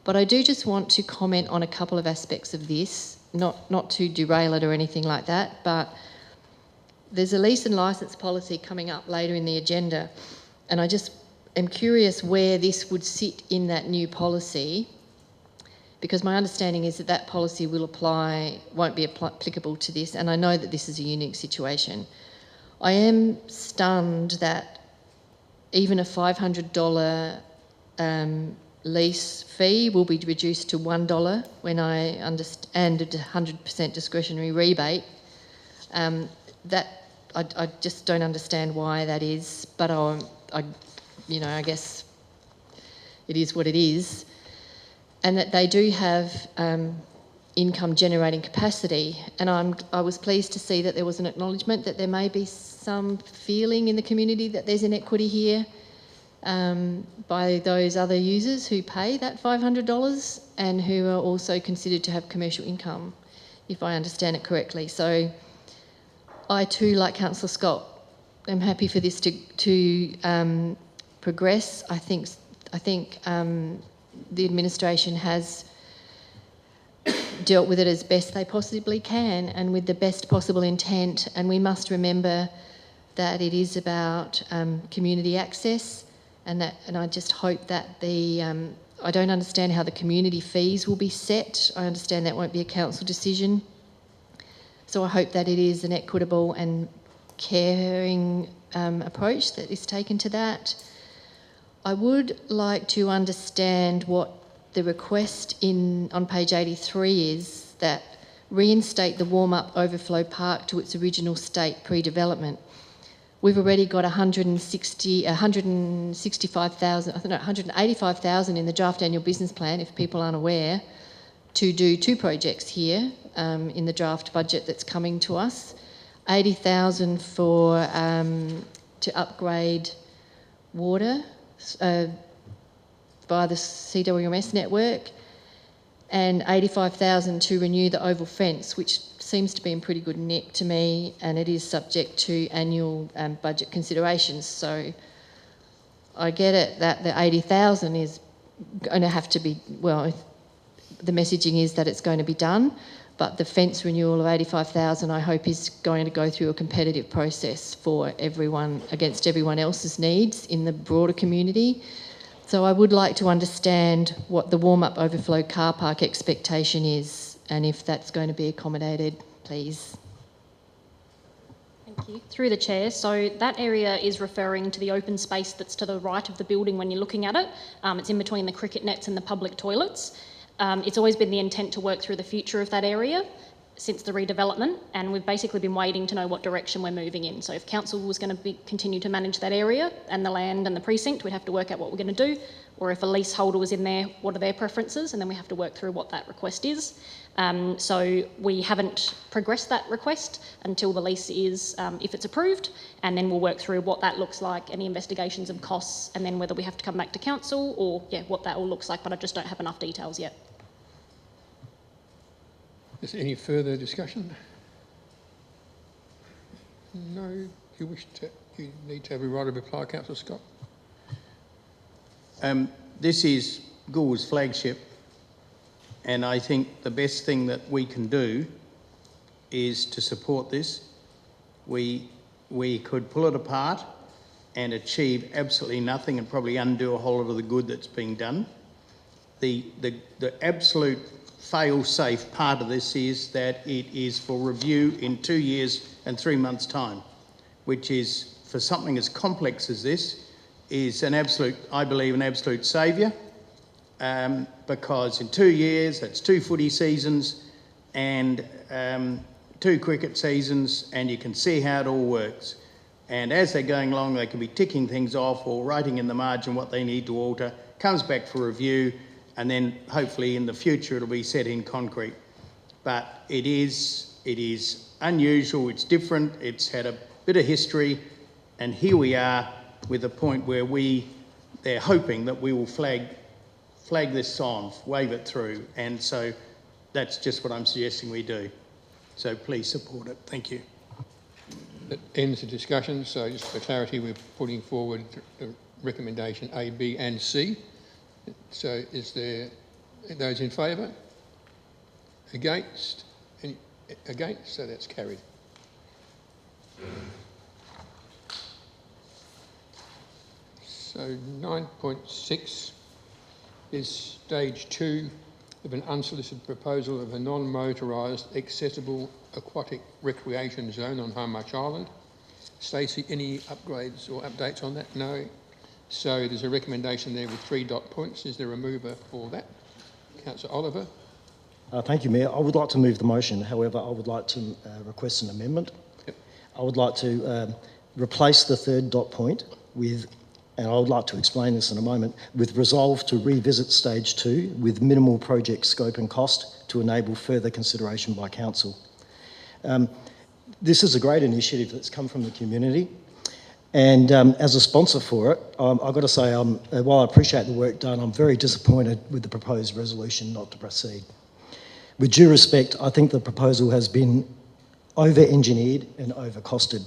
Speaker 5: But I do just want to comment on a couple of aspects of this, not to derail it or anything like that, but there's a lease and licence policy coming up later in the agenda, and I just am curious where this would sit in that new policy, because my understanding is that that policy won't be applicable to this, and I know that this is a unique situation. I am stunned that even a $500 lease fee will be reduced to $1 when I understand a 100% discretionary rebate. That I just don't understand why that is, but I guess it is what it is. And that they do have income generating capacity. And I was pleased to see that there was an acknowledgement that there may be some feeling in the community that there's inequity here by those other users who pay that $500 and who are also considered to have commercial income, if I understand it correctly. So I too, like Councillor Scott, am happy for this to progress. I think the administration has dealt with it as best they possibly can and with the best possible intent, and we must remember that it is about community access, and I just hope that I don't understand how the community fees will be set. I understand that won't be a council decision. So I hope that it is an equitable and caring approach that is taken to that. I would like to understand what the request on page 83 is, that reinstate the warm-up overflow park to its original state pre-development. We've already got 185,000 in the draft annual business plan, if people aren't aware, to do 2 projects here in the draft budget that's coming to us. 80,000 to upgrade water via the CWMS network, and 85,000 to renew the oval fence, which seems to be in pretty good nick to me, and it is subject to annual budget considerations. So I get it that the 80,000 is going to have to be, well, the messaging is that it's going to be done, but the fence renewal of 85,000 I hope is going to go through a competitive process for everyone, against everyone else's needs in the broader community. So I would like to understand what the warm-up overflow car park expectation is, and if that's going to be accommodated, please.
Speaker 13: Thank you. Through the chair, so that area is referring to the open space that's to the right of the building when you're looking at it. It's in between the cricket nets and the public toilets. It's always been the intent to work through the future of that area since the redevelopment, and we've basically been waiting to know what direction we're moving in. So if council was going to continue to manage that area and the land and the precinct, we'd have to work out what we're going to do, or if a leaseholder was in there, what are their preferences, and then we have to work through what that request is. So we haven't progressed that request until the lease is, if it's approved, and then we'll work through what that looks like, any investigations of costs, and then whether we have to come back to council or what that all looks like, but I just don't have enough details yet.
Speaker 2: Is there any further discussion? No. You need to have a right of reply, Councillor Scott.
Speaker 8: This is Goolwa's flagship, and I think the best thing that we can do is to support this. We could pull it apart and achieve absolutely nothing and probably undo a whole lot of the good that's being done. The absolute fail-safe part of this is that it is for review in 2 years and 3 months' time, which is, for something as complex as this, is an absolute, I believe, an absolute saviour, because in 2 years, that's 2 footy seasons and 2 cricket seasons, and you can see how it all works. And as they're going along, they can be ticking things off or writing in the margin what they need to alter, comes back for review, and then hopefully in the future it'll be set in concrete. But it is unusual, it's different, it's had a bit of history, and here we are with a point where they're hoping that we will flag this on, wave it through, and so that's just what I'm suggesting we do. So please support it. Thank you.
Speaker 2: That ends the discussion. So just for clarity, we're putting forward the recommendation A, B and C. So is there those in favour? Against? Any against? So that's carried. So 9.6 is stage 2 of an unsolicited proposal of a non-motorised accessible aquatic recreation zone on Hindmarch Island. Stacey, any upgrades or updates on that? No. So there's a recommendation there with 3 dot points. Is there a mover for that? Councillor Oliver.
Speaker 3: Thank you, Mayor. I would like to move the motion. However, I would like to request an amendment.
Speaker 2: Yep.
Speaker 3: I would like to replace the 3rd dot point with, and I would like to explain this in a moment, with resolve to revisit stage 2 with minimal project scope and cost to enable further consideration by council. This is a great initiative that's come from the community, and as a sponsor for it, I've got to say, while I appreciate the work done, I'm very disappointed with the proposed resolution not to proceed. With due respect, I think the proposal has been over-engineered and over-costed.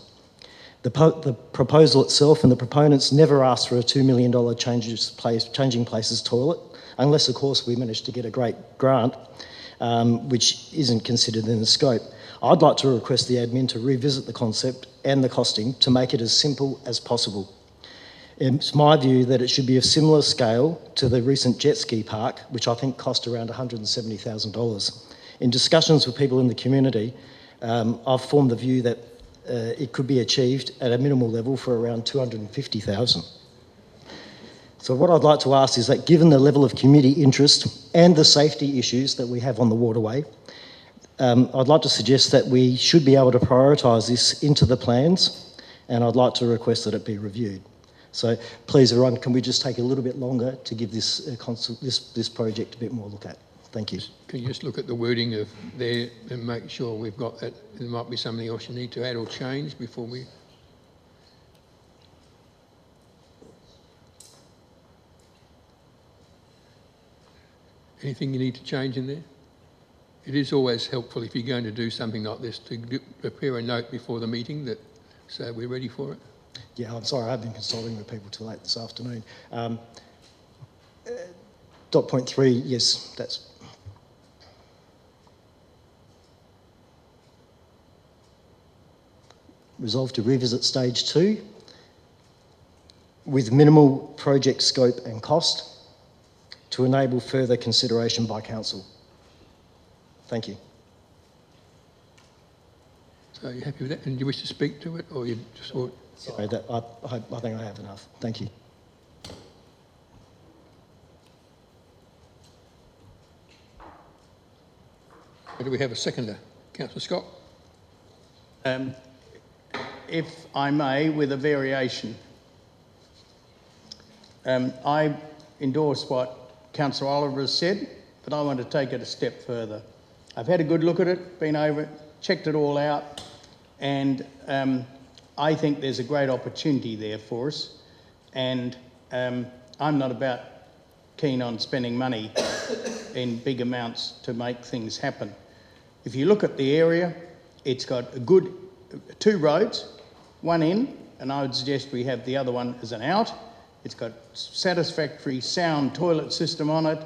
Speaker 3: The proposal itself and the proponents never asked for a $2 million changing places toilet, unless, of course, we managed to get a great grant, which isn't considered in the scope. I'd like to request the admin to revisit the concept and the costing to make it as simple as possible. It's my view that it should be of similar scale to the recent jet ski park, which I think cost around $170,000. In discussions with people in the community, I've formed the view that it could be achieved at a minimal level for around $250,000. So what I'd like to ask is that, given the level of community interest and the safety issues that we have on the waterway, I'd like to suggest that we should be able to prioritise this into the plans, and I'd like to request that it be reviewed. So please, everyone, can we just take a little bit longer to give this this project a bit more look at? Thank you.
Speaker 2: Can you just look at the wording of there and make sure we've got that? There might be something else you need to add or change before we... Anything you need to change in there? It is always helpful if you're going to do something like this to prepare a note before the meeting that so we're ready for it.
Speaker 3: Yeah, I'm sorry, I've been consulting with people till late this afternoon. Dot point 3, yes, that's... Resolve to revisit stage 2 with minimal project scope and cost to enable further consideration by council. Thank you.
Speaker 2: So are you happy with that? And do you wish to speak to it, or you just thought...
Speaker 3: Sorry, I think I have enough. Thank you.
Speaker 2: Do we have a seconder? Councillor Scott?
Speaker 8: If I may, with a variation. I endorse what Councillor Oliver has said, but I want to take it a step further. I've had a good look at it, been over it, checked it all out, and I think there's a great opportunity there for us, and I'm not about keen on spending money in big amounts to make things happen. If you look at the area, it's got a good 2 roads, one in, and I would suggest we have the other one as an out. It's got satisfactory sound toilet system on it.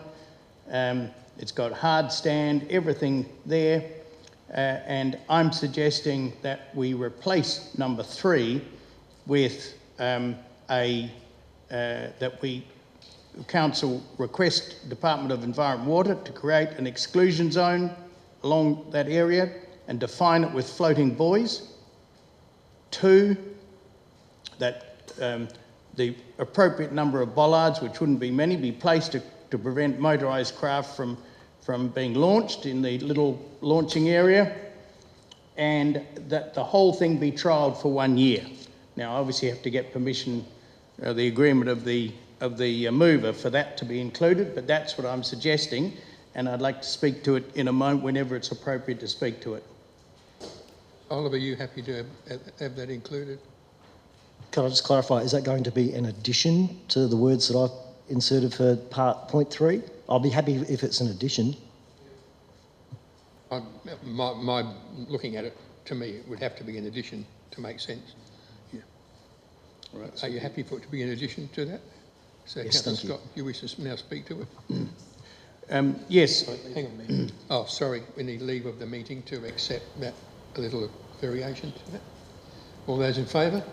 Speaker 8: It's got hard stand, everything there. And I'm suggesting that we replace number 3 with that we council request Department of Environment and Water to create an exclusion zone along that area and define it with floating buoys. 2, that the appropriate number of bollards, which wouldn't be many, be placed to prevent motorised craft from being launched in the little launching area, and that the whole thing be trialled for 1 year. Now, obviously you have to get permission, the agreement of the mover for that to be included, but that's what I'm suggesting, and I'd like to speak to it in a moment whenever it's appropriate to speak to it.
Speaker 2: Oliver, are you happy to have that included?
Speaker 3: Can I just clarify, is that going to be an addition to the words that I've inserted for point 3? I'll be happy if it's an addition.
Speaker 2: My looking at it, to me, it would have to be an addition to make sense. Yeah. All right. Are you happy for it to be an addition to that? So,
Speaker 3: yes,
Speaker 2: Councillor
Speaker 3: thank you.
Speaker 2: Scott, you wish to now speak to it?
Speaker 8: Yes.
Speaker 2: Hang on a minute. Oh, sorry, we need leave of the meeting to accept that, a little variation to that. All those in favour?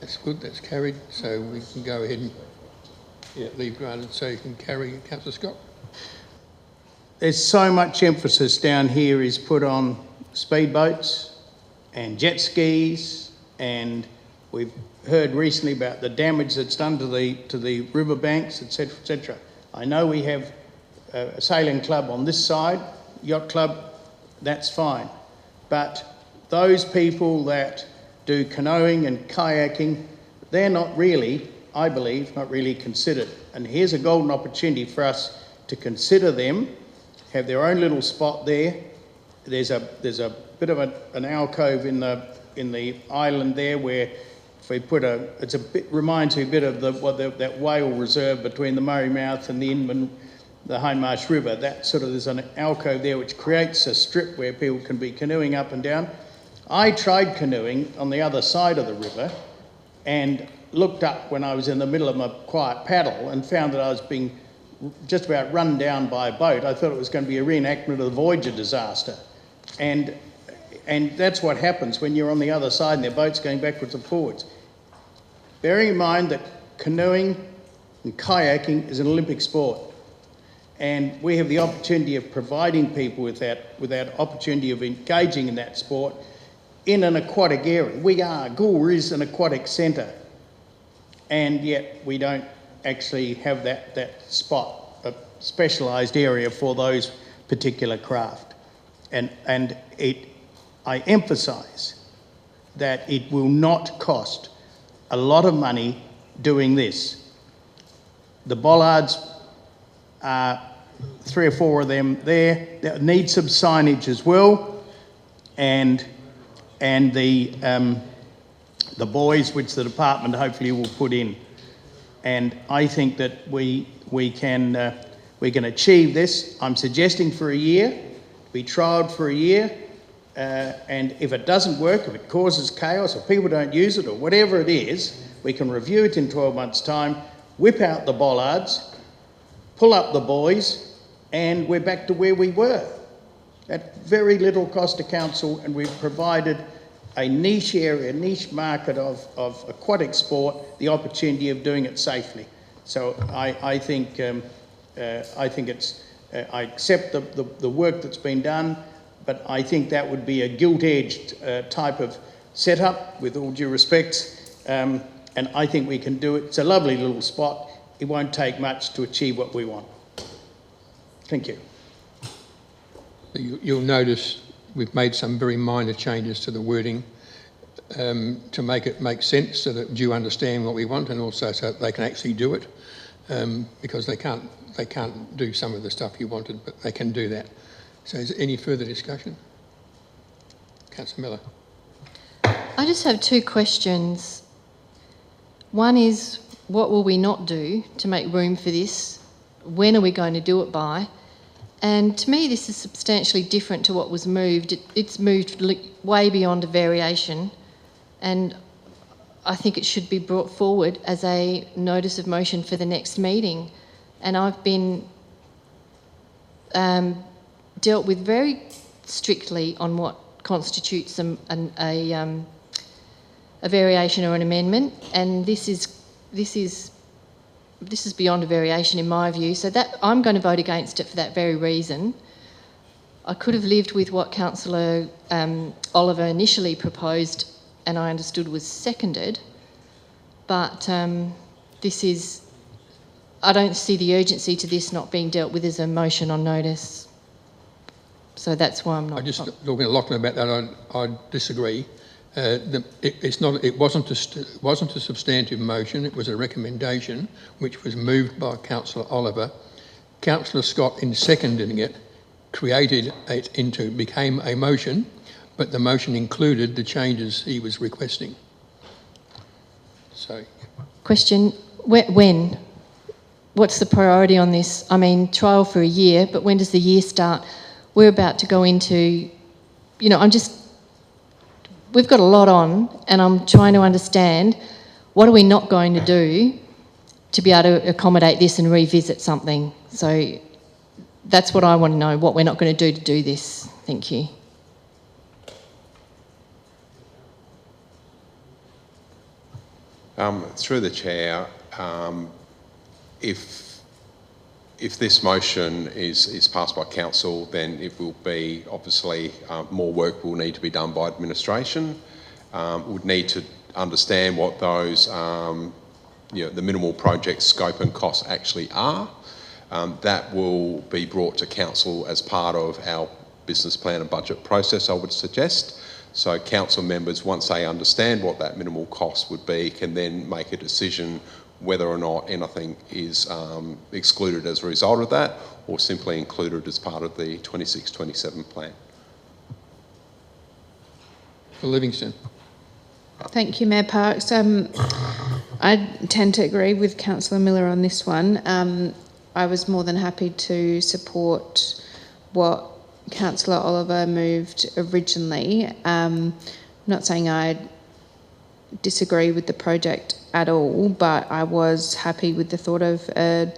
Speaker 2: That's good, that's carried, so we can go ahead and Yeah, leave granted, so you can carry, Councillor Scott.
Speaker 8: There's so much emphasis down here is put on speedboats and jet skis, and we've heard recently about the damage that's done to the riverbanks, etc., etc. I know we have a sailing club on this side, yacht club, that's fine. But those people that do canoeing and kayaking, they're not really, I believe, not really considered. And here's a golden opportunity for us to consider them, have their own little spot there. There's a bit of an alcove in the island there where if we put reminds me a bit of that whale reserve between the Murray Mouth and the Inman, the Hindmarsh River. That sort of, there's an alcove there which creates a strip where people can be canoeing up and down. I tried canoeing on the other side of the river and looked up when I was in the middle of my quiet paddle and found that I was being just about run down by a boat. I thought it was going to be a reenactment of the Voyager disaster. And that's what happens when you're on the other side and their boat's going backwards and forwards. Bearing in mind that canoeing and kayaking is an Olympic sport, and we have the opportunity of providing people with that opportunity of engaging in that sport in an aquatic area. Goolwa is an aquatic centre, and yet we don't actually have that spot, a specialised area for those particular craft. And I emphasise that it will not cost a lot of money doing this. The bollards are 3 or 4 of them there. They need some signage as well, and the buoys which the department hopefully will put in. And I think that we can achieve this. I'm suggesting for a year, be trialled for a year, and if it doesn't work, if it causes chaos, or people don't use it, or whatever it is, we can review it in 12 months' time, whip out the bollards, pull up the buoys, and we're back to where we were. At very little cost to council, and we've provided a niche area, niche market of aquatic sport, the opportunity of doing it safely. So I think it's, I accept the work that's been done, but I think that would be a gilt-edged type of setup, with all due respect, and I think we can do it. It's a lovely little spot. It won't take much to achieve what we want. Thank you.
Speaker 2: You'll notice we've made some very minor changes to the wording to make it make sense, so that you understand what we want, and also so that they can actually do it, because they can't do some of the stuff you wanted, but they can do that. So is there any further discussion? Councillor Miller.
Speaker 5: I just have 2 questions. One is, what will we not do to make room for this? When are we going to do it by? And to me, this is substantially different to what was moved. It's moved way beyond a variation, and I think it should be brought forward as a notice of motion for the next meeting. And I've been dealt with very strictly on what constitutes a variation or an amendment, and this is beyond a variation in my view, so that I'm going to vote against it for that very reason. I could have lived with what Councillor Oliver initially proposed and I understood was seconded, but I don't see the urgency to this not being dealt with as a motion on notice. So that's why I'm not...
Speaker 2: I just, talking to Lachlan about that, I disagree. It wasn't a substantive motion, it was a recommendation which was moved by Councillor Oliver. Councillor Scott, in seconding it, created it became a motion, but the motion included the changes he was requesting. So...
Speaker 5: Question, when? What's the priority on this? I mean, trial for a year, but when does the year start? We're about to go into, we've got a lot on, and I'm trying to understand, what are we not going to do to be able to accommodate this and revisit something? So that's what I want to know, what we're not going to do this. Thank you.
Speaker 9: Through the chair, if this motion is passed by council, then it will be obviously more work will need to be done by administration. Would need to understand what those the minimal project scope and costs actually are. That will be brought to council as part of our business plan and budget process, I would suggest. So council members, once they understand what that minimal cost would be, can then make a decision whether or not anything is excluded as a result of that or simply included as part of the 26-27 plan.
Speaker 2: For Livingston.
Speaker 4: Thank you, Mayor Parks. I tend to agree with Councillor Miller on this one. I was more than happy to support what Councillor Oliver moved originally. Not saying I disagree with the project at all, but I was happy with the thought of a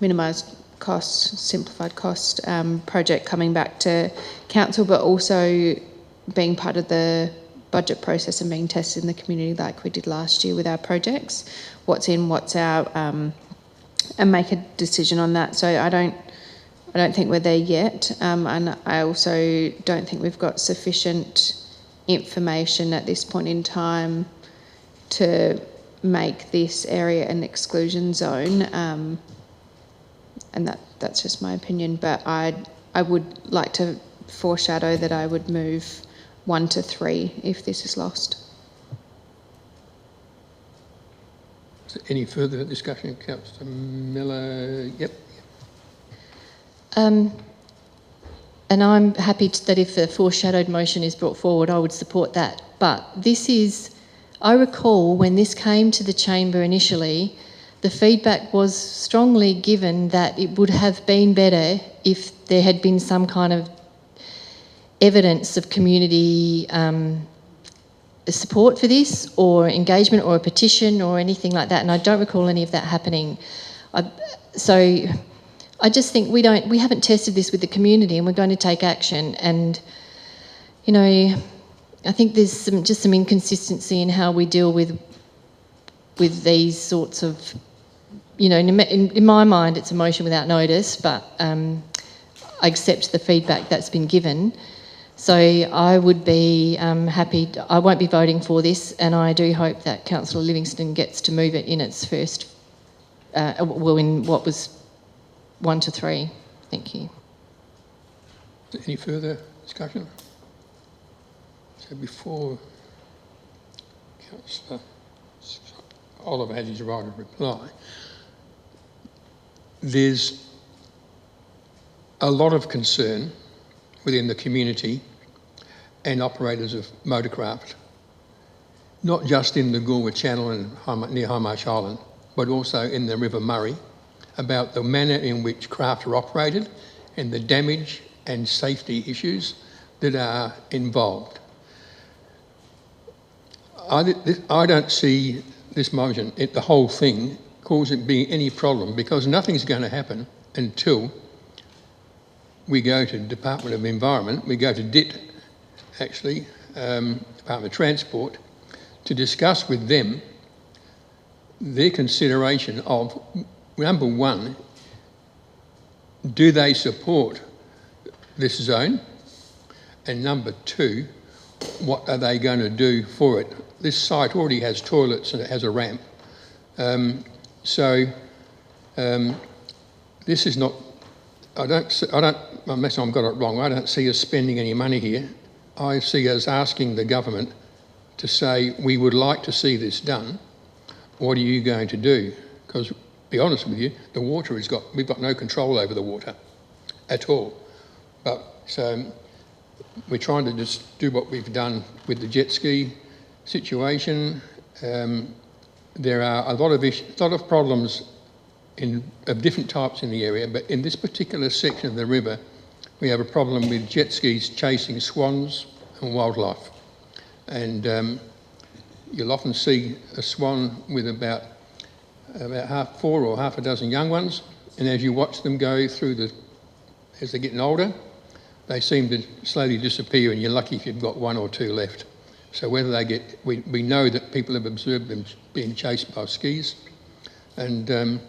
Speaker 4: minimised cost, simplified cost project coming back to council, but also being part of the budget process and being tested in the community like we did last year with our projects. What's in, what's out, and make a decision on that. So I don't think we're there yet, and I also don't think we've got sufficient information at this point in time to make this area an exclusion zone, and that's just my opinion. But I would like to foreshadow that I would move 1 to 3 if this is lost.
Speaker 2: Is there any further discussion, Councillor Miller? Yep.
Speaker 5: And I'm happy that if a foreshadowed motion is brought forward, I would support that. But this is, I recall when this came to the chamber initially, the feedback was strongly given that it would have been better if there had been some kind of evidence of community support for this, or engagement, or a petition, or anything like that. And I don't recall any of that happening. So I just think we haven't tested this with the community, and we're going to take action. And you know, I think there's some inconsistency in how we deal with these sorts of, you know, in my mind it's a motion without notice, but I accept the feedback that's been given. So I would be happy. I won't be voting for this, and I do hope that Councillor Livingston gets to move it in its first, in what was 1 to 3. Thank you.
Speaker 2: Any further discussion? So before Councillor Oliver has his right of reply, there's a lot of concern within the community and operators of motorcraft, not just in the Goolwa Channel and near High Marsh Island, but also in the River Murray, about the manner in which craft are operated and the damage and safety issues that are involved. I don't see this motion, the whole thing, causing being any problem, because nothing's going to happen until we go to Department of Environment, we go to DIT, actually, Department of Transport, to discuss with them their consideration of, number one, do they support this zone? And number two, what are they going to do for it? This site already has toilets and it has a ramp. This is not, I don't, unless I've got it wrong, I don't see us spending any money here. I see us asking the government to say, we would like to see this done. What are you going to do? Because, to be honest with you, the water we've got no control over the water at all. But so we're trying to just do what we've done with the jet ski situation. There are a lot of problems of different types in the area, but in this particular section of the river, we have a problem with jet skis chasing swans and wildlife. And you'll often see a swan with about four or half a dozen young ones, and as you watch them go through as they're getting older, they seem to slowly disappear, and you're lucky if you've got 1 or 2 left. So whether they get, we know that people have observed them being chased by skis, and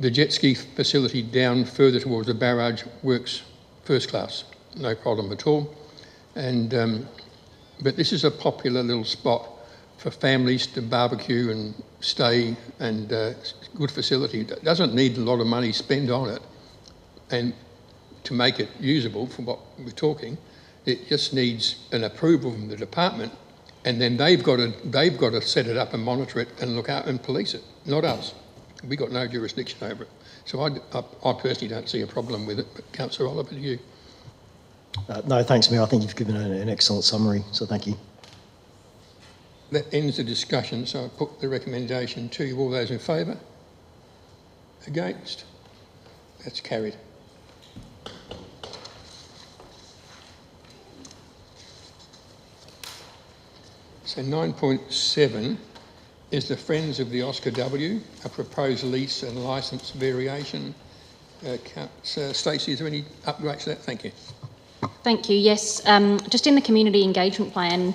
Speaker 2: The jet ski facility down further towards the barrage works first class, no problem at all. And but this is a popular little spot for families to barbecue and stay, and good facility. It doesn't need a lot of money spent on it, and to make it usable for what we're talking, it just needs an approval from the department, and then they've got to set it up and monitor it and look out and police it, not us. We've got no jurisdiction over it. So I personally don't see a problem with it, but Councillor Oliver, do you?
Speaker 3: No, thanks, Mayor. I think you've given an excellent summary, so thank you.
Speaker 2: That ends the discussion, so I put the recommendation to you. All those in favour? Against? That's carried. So 9.7 is the Friends of the Oscar W, a proposed lease and licence variation. Stacey, is there any upgrades to that? Thank you.
Speaker 13: Thank you. Yes, just in the community engagement plan,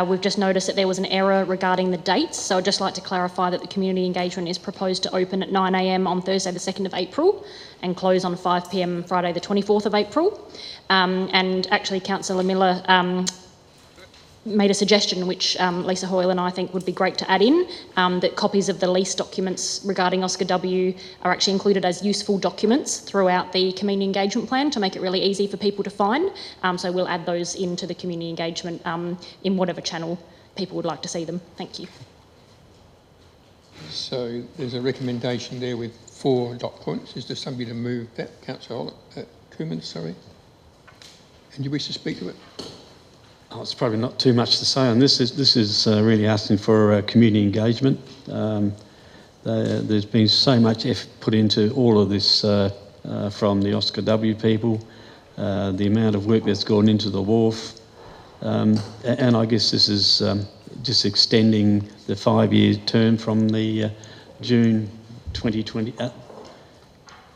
Speaker 13: we've just noticed that there was an error regarding the dates. So I'd just like to clarify that the community engagement is proposed to open at 9 a.m. on Thursday the 2nd of April and close on 5 p.m. Friday the 24th of April. And actually Councillor Miller made a suggestion which Lisa Hoyle and I think would be great to add in, that copies of the lease documents regarding Oscar W are actually included as useful documents throughout the community engagement plan to make it really easy for people to find. So we'll add those into the community engagement in whatever channel people would like to see them. Thank you.
Speaker 2: So there's a recommendation there with 4 dot points. Is there somebody to move that? Councillor Cooman, sorry. And you wish to speak to it?
Speaker 7: Oh, it's probably not too much to say on this. This is really asking for community engagement. There's been so much effort put into all of this from the Oscar W people, the amount of work that's gone into the Wharf, and I guess this is just extending the 5-year term from the June 2020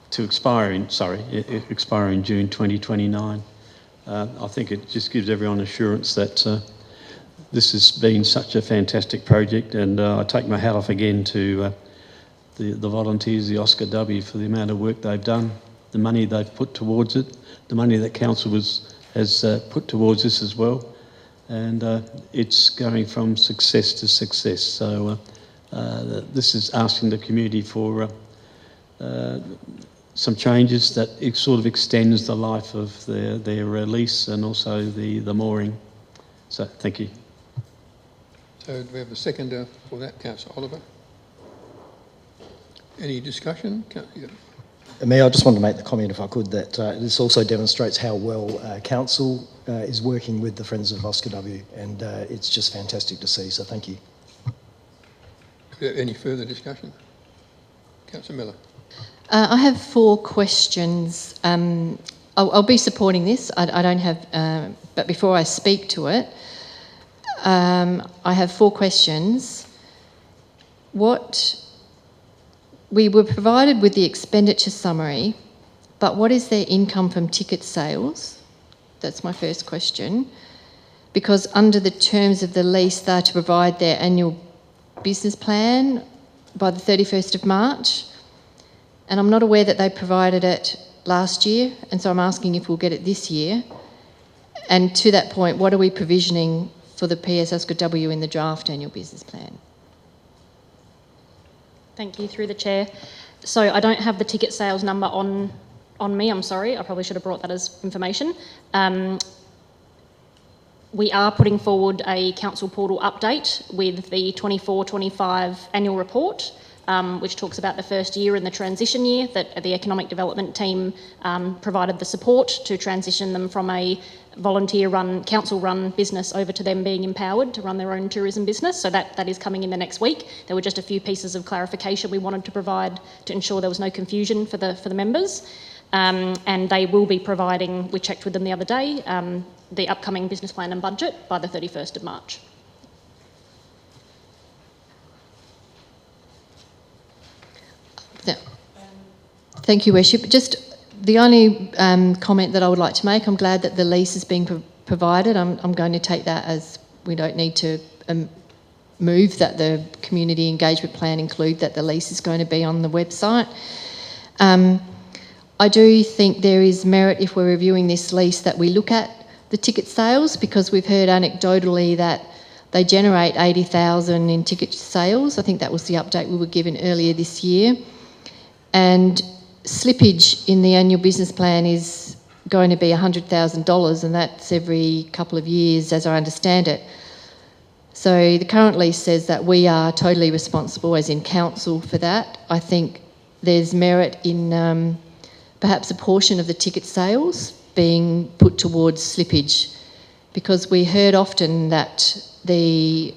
Speaker 7: to expire in June 2029. I think it just gives everyone assurance that this has been such a fantastic project, and I take my hat off again to the volunteers, the Oscar W, for the amount of work they've done, the money they've put towards it, the money that Council has put towards this as well, and it's going from success to success. So this is asking the community for some changes that it sort of extends the life of their lease and also the mooring. So thank you.
Speaker 2: So do we have a seconder for that, Councillor Oliver? Any discussion?
Speaker 3: Mayor, I just wanted to make the comment, if I could, that this also demonstrates how well Council is working with the Friends of Oscar W, and it's just fantastic to see, so thank you.
Speaker 2: Any further discussion? Councillor Miller.
Speaker 5: I have 4 questions. I'll be supporting this. I don't have, but before I speak to it, I have 4 questions. We were provided with the expenditure summary, but what is their income from ticket sales? That's my first question. Because under the terms of the lease, they're to provide their annual business plan by the 31st of March. And I'm not aware that they provided it last year, and so I'm asking if we'll get it this year. And to that point, what are we provisioning for the PS Oscar W in the draft annual business plan?
Speaker 13: Thank you, through the chair. So I don't have the ticket sales number on me, I'm sorry. I probably should have brought that as information. We are putting forward a council portal update with the 24-25 annual report, which talks about the first year and the transition year, that the economic development team provided the support to transition them from a volunteer-run, council-run business over to them being empowered to run their own tourism business. So that is coming in the next week. There were just a few pieces of clarification we wanted to provide to ensure there was no confusion for the members. And they will be providing, we checked with them the other day, the upcoming business plan and budget by the 31st of March.
Speaker 5: Thank you, Worship. Just the only comment that I would like to make, I'm glad that the lease is being provided. I'm going to take that as we don't need to move that the community engagement plan include that the lease is going to be on the website. I do think there is merit, if we're reviewing this lease, that we look at the ticket sales, because we've heard anecdotally that they generate 80,000 in ticket sales. I think that was the update we were given earlier this year. And slippage in the annual business plan is going to be $100,000, and that's every couple of years, as I understand it. So the current lease says that we are totally responsible, as in council, for that. I think there's merit in perhaps a portion of the ticket sales being put towards slippage, because we heard often that the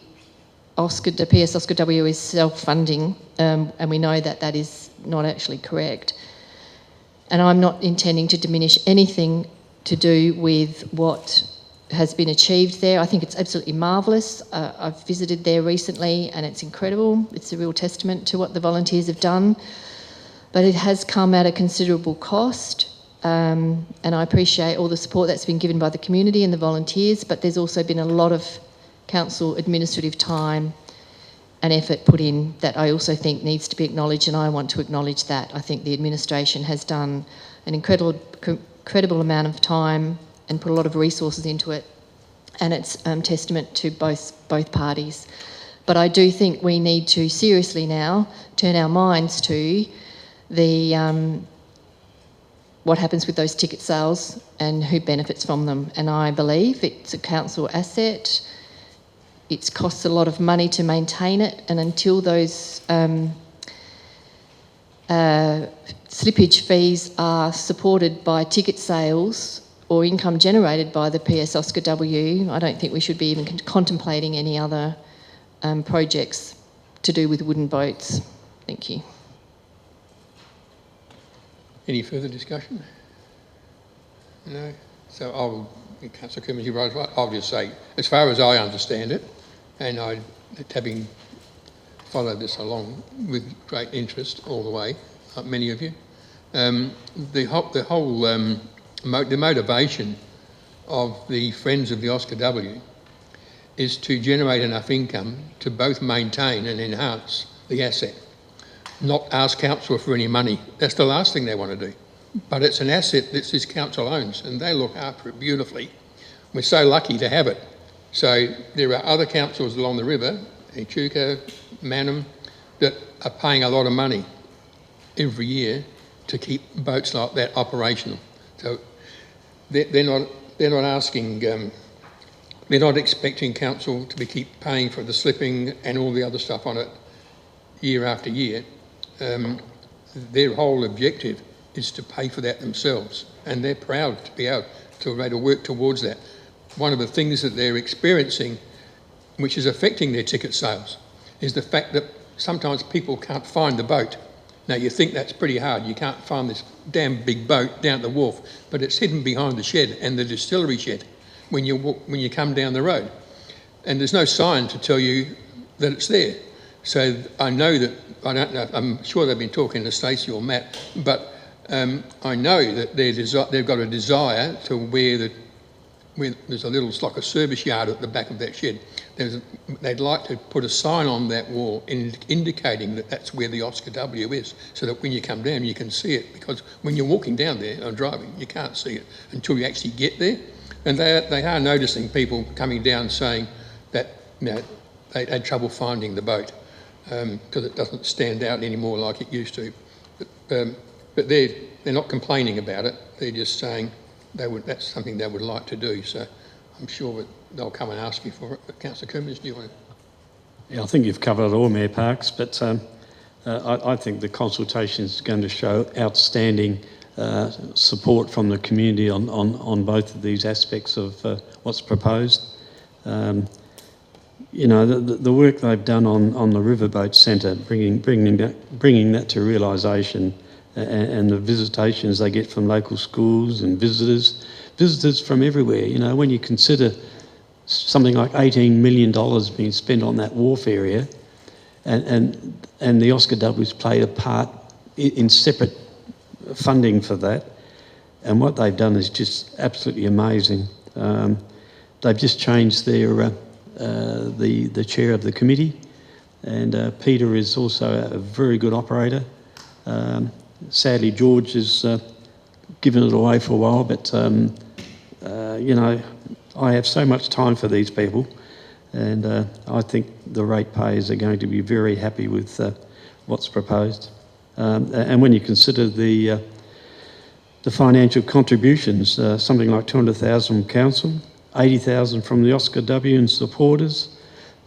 Speaker 5: PS Oscar W is self-funding, and we know that that is not actually correct. And I'm not intending to diminish anything to do with what has been achieved there. I think it's absolutely marvellous. I've visited there recently and it's incredible. It's a real testament to what the volunteers have done. But it has come at a considerable cost, and I appreciate all the support that's been given by the community and the volunteers, but there's also been a lot of council administrative time and effort put in that I also think needs to be acknowledged, and I want to acknowledge that. I think the administration has done an incredible amount of time and put a lot of resources into it, and it's testament to both parties. But I do think we need to seriously now turn our minds to the what happens with those ticket sales and who benefits from them. And I believe it's a council asset. It costs a lot of money to maintain it, and until those slippage fees are supported by ticket sales or income generated by the PS Oscar W, I don't think we should be even contemplating any other projects to do with wooden boats. Thank you.
Speaker 2: Any further discussion? No? So Councillor Coombs, you're right. I'll just say, as far as I understand it, and having followed this along with great interest all the way, like many of you, the motivation of the Friends of the Oscar W is to generate enough income to both maintain and enhance the asset, not ask council for any money. That's the last thing they want to do. But it's an asset that this council owns, and they look after it beautifully. We're so lucky to have it. So there are other councils along the river, Echuca, Manham, that are paying a lot of money every year to keep boats like that operational. So they're not asking, they're not expecting council to keep paying for the slipping and all the other stuff on it year after year. Their whole objective is to pay for that themselves, and they're proud to be able to work towards that. One of the things that they're experiencing, which is affecting their ticket sales, is the fact that sometimes people can't find the boat. Now, you think that's pretty hard. You can't find this damn big boat down at the wharf, but it's hidden behind the shed and the distillery shed when you come down the road. And there's no sign to tell you that it's there. So I know that, I don't know, I'm sure they've been talking to Stacey or Matt, but I know that they've got a desire to where there's a little, it's like a service yard at the back of that shed. They'd like to put a sign on that wall indicating that that's where the Oscar W is, so that when you come down you can see it, because when you're walking down there or driving you can't see it until you actually get there. And they are noticing people coming down saying that they had trouble finding the boat because it doesn't stand out anymore like it used to. But they're not complaining about it, they're just saying that's something they would like to do. So I'm sure that they'll come and ask you for it. But Councillor Coombs, do you want to?
Speaker 7: Yeah, I think you've covered it all, Mayor Parks, but I think the consultation is going to show outstanding support from the community on both of these aspects of what's proposed. You know, the work they've done on the Riverboat Centre, bringing that to realisation, and the visitations they get from local schools and visitors from everywhere. You know, when you consider something like $18 million being spent on that wharf area, and the Oscar W's played a part in separate funding for that, and what they've done is just absolutely amazing. They've just changed their the chair of the committee, and Peter is also a very good operator. sadly, George has given it away for a while, but, you know, I have so much time for these people, and I think the ratepayers are going to be very happy with what's proposed. And when you consider the financial contributions, something like 200,000 from council, 80,000 from the Oscar W and supporters.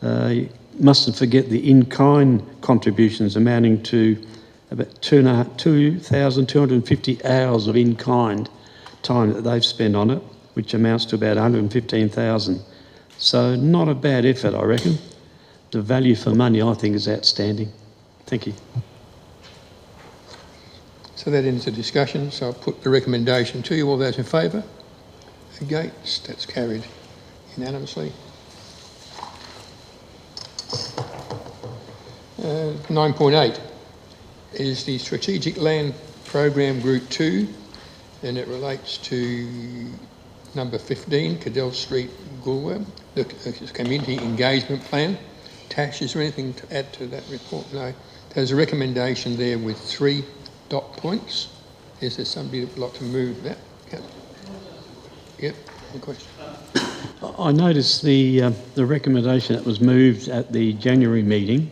Speaker 7: You mustn't forget the in-kind contributions amounting to about 2,250 hours of in-kind time that they've spent on it, which amounts to about 115,000. So not a bad effort, I reckon. The value for money, I think, is outstanding. Thank you.
Speaker 2: So that ends the discussion. So I'll put the recommendation to you. All those in favour? Against? That's carried unanimously. 9.8 is the Strategic Land Program Group 2, and it relates to number 15, Cadell Street, Goolwa, the Community Engagement Plan. Tash, is there anything to add to that report? No. There's a recommendation there with 3 dot points. Is there somebody that would like to move that? Yep, one question.
Speaker 7: I noticed the recommendation that was moved at the January meeting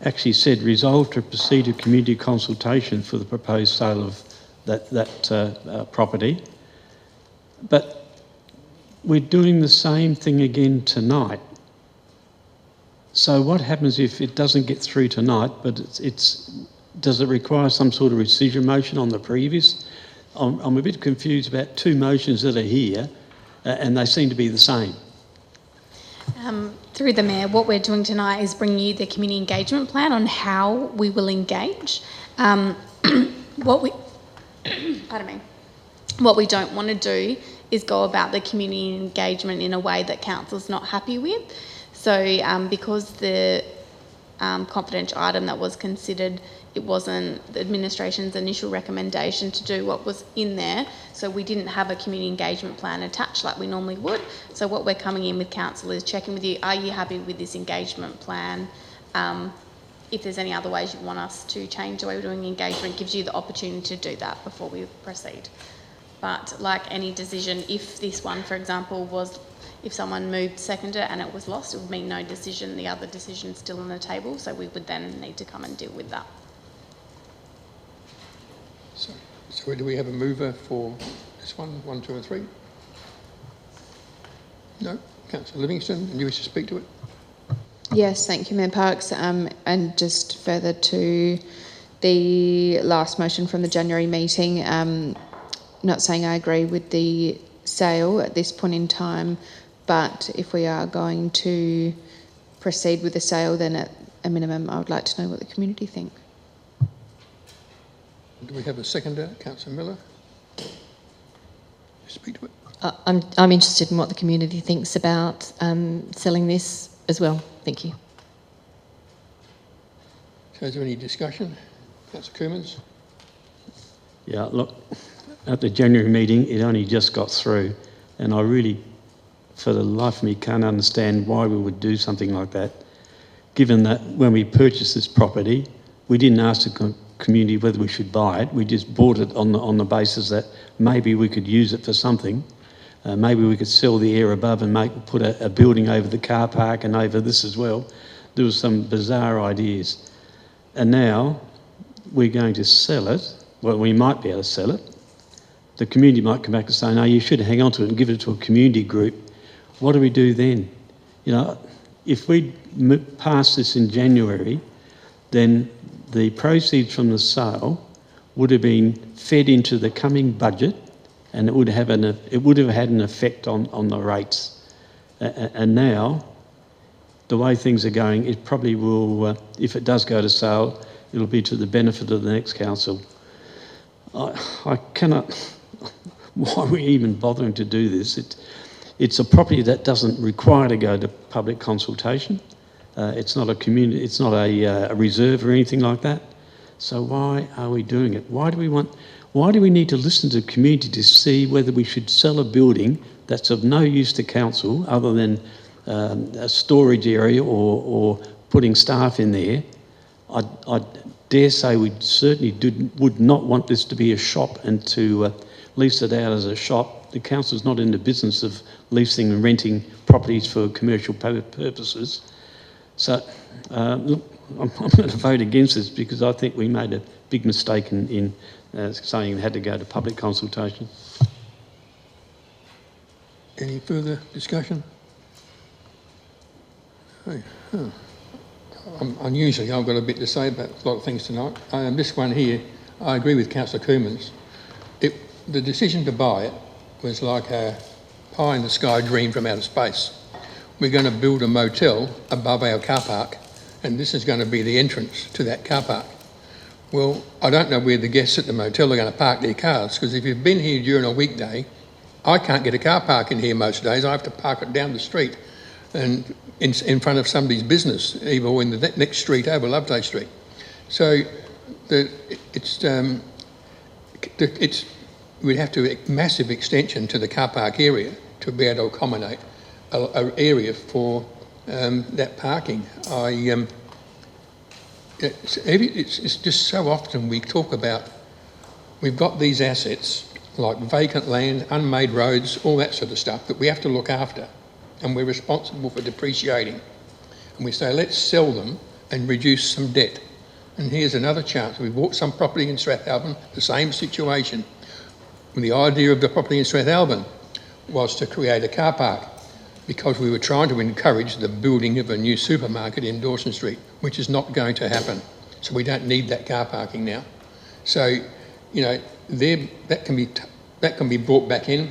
Speaker 7: actually said resolve to proceed to community consultation for the proposed sale of that property. But we're doing the same thing again tonight. So what happens if it doesn't get through tonight, but does it require some sort of rescission motion on the previous? I'm a bit confused about 2 motions that are here, and they seem to be the same.
Speaker 14: Through the Mayor, what we're doing tonight is bringing you the community engagement plan on how we will engage. What we don't want to do is go about the community engagement in a way that council's not happy with. So because the confidential item that was considered, it wasn't the administration's initial recommendation to do what was in there, so we didn't have a community engagement plan attached like we normally would. So what we're coming in with council is checking with you, are you happy with this engagement plan? If there's any other ways you want us to change the way we're doing engagement, gives you the opportunity to do that before we proceed. But like any decision, if this one, for example, if someone moved seconder and it was lost, it would mean no decision, the other decision's still on the table, so we would then need to come and deal with that.
Speaker 2: So do we have a mover for this one, 1, 2 and 3? No? Councillor Livingston, and you wish to speak to it?
Speaker 4: Yes, thank you, Mayor Parks. And just further to the last motion from the January meeting, not saying I agree with the sale at this point in time, but if we are going to proceed with the sale, then at a minimum I would like to know what the community think.
Speaker 2: Do we have a seconder, Councillor Miller? Speak to it.
Speaker 5: I'm interested in what the community thinks about selling this as well. Thank you.
Speaker 2: So is there any discussion? Councillor Coomans?
Speaker 7: Yeah, look, at the January meeting, it only just got through, and I really, for the life of me, can't understand why we would do something like that, given that when we purchased this property, we didn't ask the community whether we should buy it. We just bought it on the basis that maybe we could use it for something. Maybe we could sell the area above and put a building over the car park and over this as well. There was some bizarre ideas. And now we're going to sell it. Well, we might be able to sell it. The community might come back and say, no, you should hang on to it and give it to a community group. What do we do then? You know, if we pass this in January, then the proceeds from the sale would have been fed into the coming budget, and it would have had an effect on the rates. And now, the way things are going, it probably will, if it does go to sale, it'll be to the benefit of the next council. I cannot. Why are we even bothering to do this? It's a property that doesn't require to go to public consultation. It's not a community. It's not a reserve or anything like that. So why are we doing it? Why do we need to listen to the community to see whether we should sell a building that's of no use to council other than a storage area or putting staff in there? dare say we certainly would not want this to be a shop and to lease it out as a shop. The council's not in the business of leasing and renting properties for commercial purposes. So, look, I'm going to vote against this because I think we made a big mistake in saying it had to go to public consultation.
Speaker 2: Any further discussion? Unusually, I've got a bit to say about a lot of things tonight. This one here, I agree with Councillor Koomans. The decision to buy it was like a pie-in-the-sky dream from outer space. We're going to build a motel above our car park, and this is going to be the entrance to that car park. Well, I don't know where the guests at the motel are going to park their cars, because if you've been here during a weekday, I can't get a car park in here most days. I have to park it down the street and in front of somebody's business, either in the next street over, Loveday Street. So we'd have to massive extension to the car park area to be able to accommodate an area for that parking. It's just so often we talk about, we've got these assets like vacant land, unmade roads, all that sort of stuff that we have to look after, and we're responsible for depreciating. And we say, let's sell them and reduce some debt. And here's another chance. We bought some property in Strathalbyn, the same situation. And the idea of the property in Strathalbyn was to create a car park because we were trying to encourage the building of a new supermarket in Dawson Street, which is not going to happen. So we don't need that car parking now. So, you know, that can be brought back in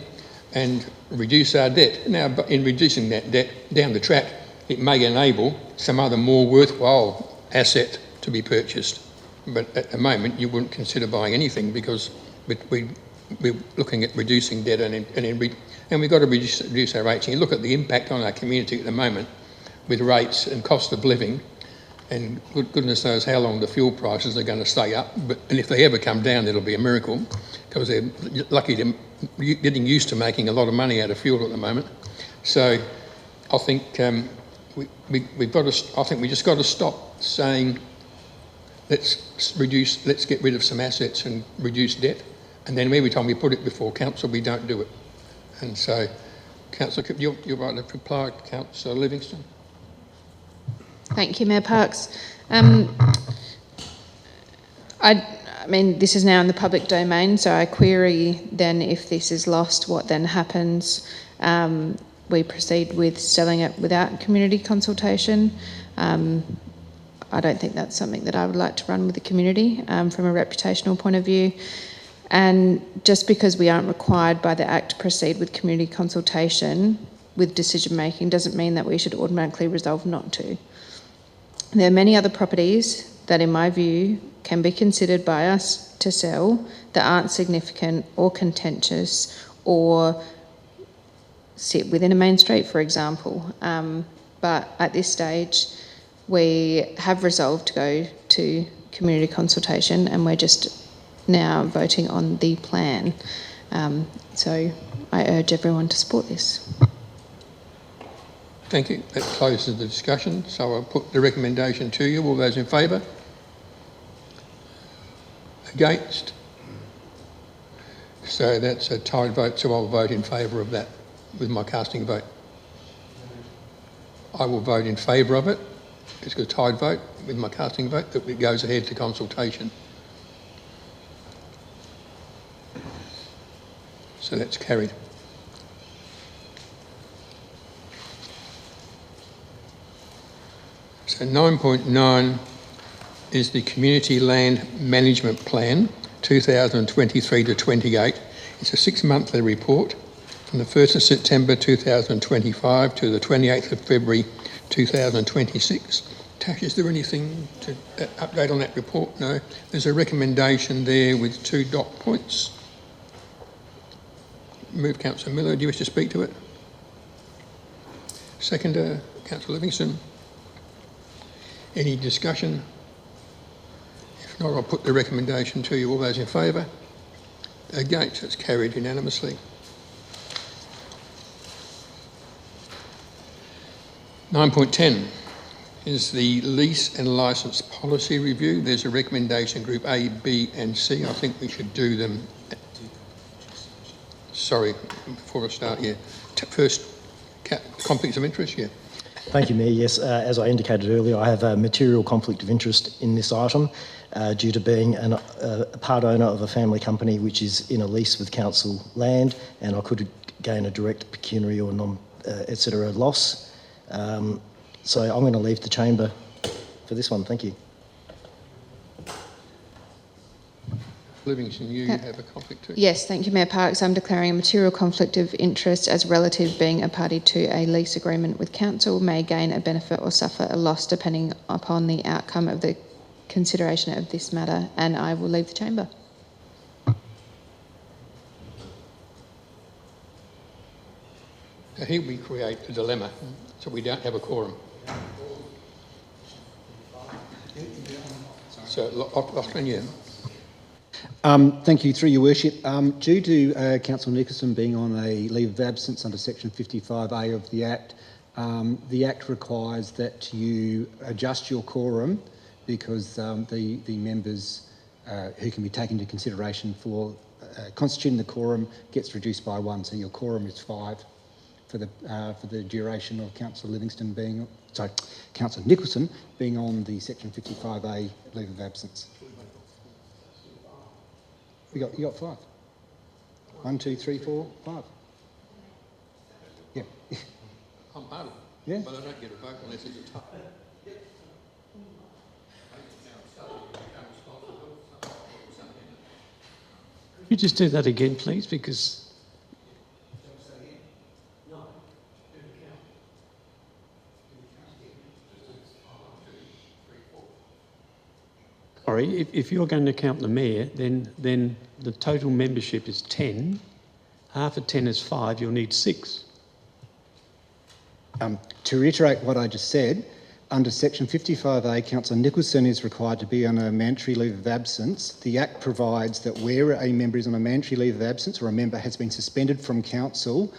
Speaker 2: and reduce our debt. Now, in reducing that debt down the track, it may enable some other more worthwhile asset to be purchased. But at the moment, you wouldn't consider buying anything because we're looking at reducing debt and we've got to reduce our rates. And you look at the impact on our community at the moment with rates and cost of living, and goodness knows how long the fuel prices are going to stay up. And if they ever come down, it'll be a miracle because they're lucky to getting used to making a lot of money out of fuel at the moment. So I think we've got to. I think we just got to stop saying let's get rid of some assets and reduce debt, and then every time we put it before council, we don't do it. And so, Councillor, you're right to reply, Councillor Livingston.
Speaker 4: Thank you, Mayor Parks. I mean, this is now in the public domain, so I query then if this is lost, what then happens? We proceed with selling it without community consultation. I don't think that's something that I would like to run with the community from a reputational point of view. And just because we aren't required by the Act to proceed with community consultation with decision making doesn't mean that we should automatically resolve not to. There are many other properties that, in my view, can be considered by us to sell that aren't significant or contentious or sit within a main street, for example. But at this stage, we have resolved to go to community consultation and we're just now voting on the plan. So I urge everyone to support this.
Speaker 2: Thank you. That closes the discussion. So I'll put the recommendation to you. All those in favour? Against? So that's a tied vote, so I'll vote in favour of that with my casting vote. I will vote in favour of it. It's a tied vote with my casting vote that it goes ahead to consultation. So that's carried. So 9.9 is the Community Land Management Plan 2023 to 28. It's a 6-monthly report from the 1st of September 2025 to the 28th of February 2026. Tash, is there anything to update on that report? No. There's a recommendation there with 2 dot points. Move, Councillor Miller. Do you wish to speak to it? Seconder, Councillor Livingston. Any discussion? If not, I'll put the recommendation to you. All those in favour? Against? It's carried unanimously. 9.10. is the lease and licence policy review. There's a recommendation, Group A, B and C. I think we should do them. Sorry, before I start, yeah. First, conflicts of interest, yeah.
Speaker 3: Thank you, Mayor. Yes, as I indicated earlier, I have a material conflict of interest in this item due to being a part owner of a family company which is in a lease with council land, and I could gain a direct pecuniary or etc. loss. So I'm going to leave the chamber for this one. Thank you.
Speaker 2: Livingston, you have a conflict too?
Speaker 4: Yes, thank you, Mayor Parks. I'm declaring a material conflict of interest as relative being a party to a lease agreement with council may gain a benefit or suffer a loss depending upon the outcome of the consideration of this matter, and I will leave the chamber.
Speaker 2: So here we create a dilemma, so we don't have a quorum. So, Lachlan, yeah.
Speaker 15: Thank you, through your worship. Due to Councillor Nicholson being on a leave of absence under section 55A of the Act requires that you adjust your quorum because the members who can be taken into consideration for constituting the quorum gets reduced by 1, so your quorum is 5 for the duration of Councillor Councillor Nicholson being on the section 55A leave of absence. You got 5. 1, 2, 3, 4, 5. Yeah.
Speaker 2: I'm part of it.
Speaker 15: Yeah.
Speaker 2: But I don't get a vote unless it's a tie.
Speaker 7: Could you just do that again, please? Because sorry, if you're going to count the mayor, then the total membership is 10. Half of 10 is 5. You'll need 6.
Speaker 15: To reiterate what I just said, under section 55A, Councillor Nicholson is required to be on a mandatory leave of absence. The Act provides that where a member is on a mandatory leave of absence or a member has been suspended from council,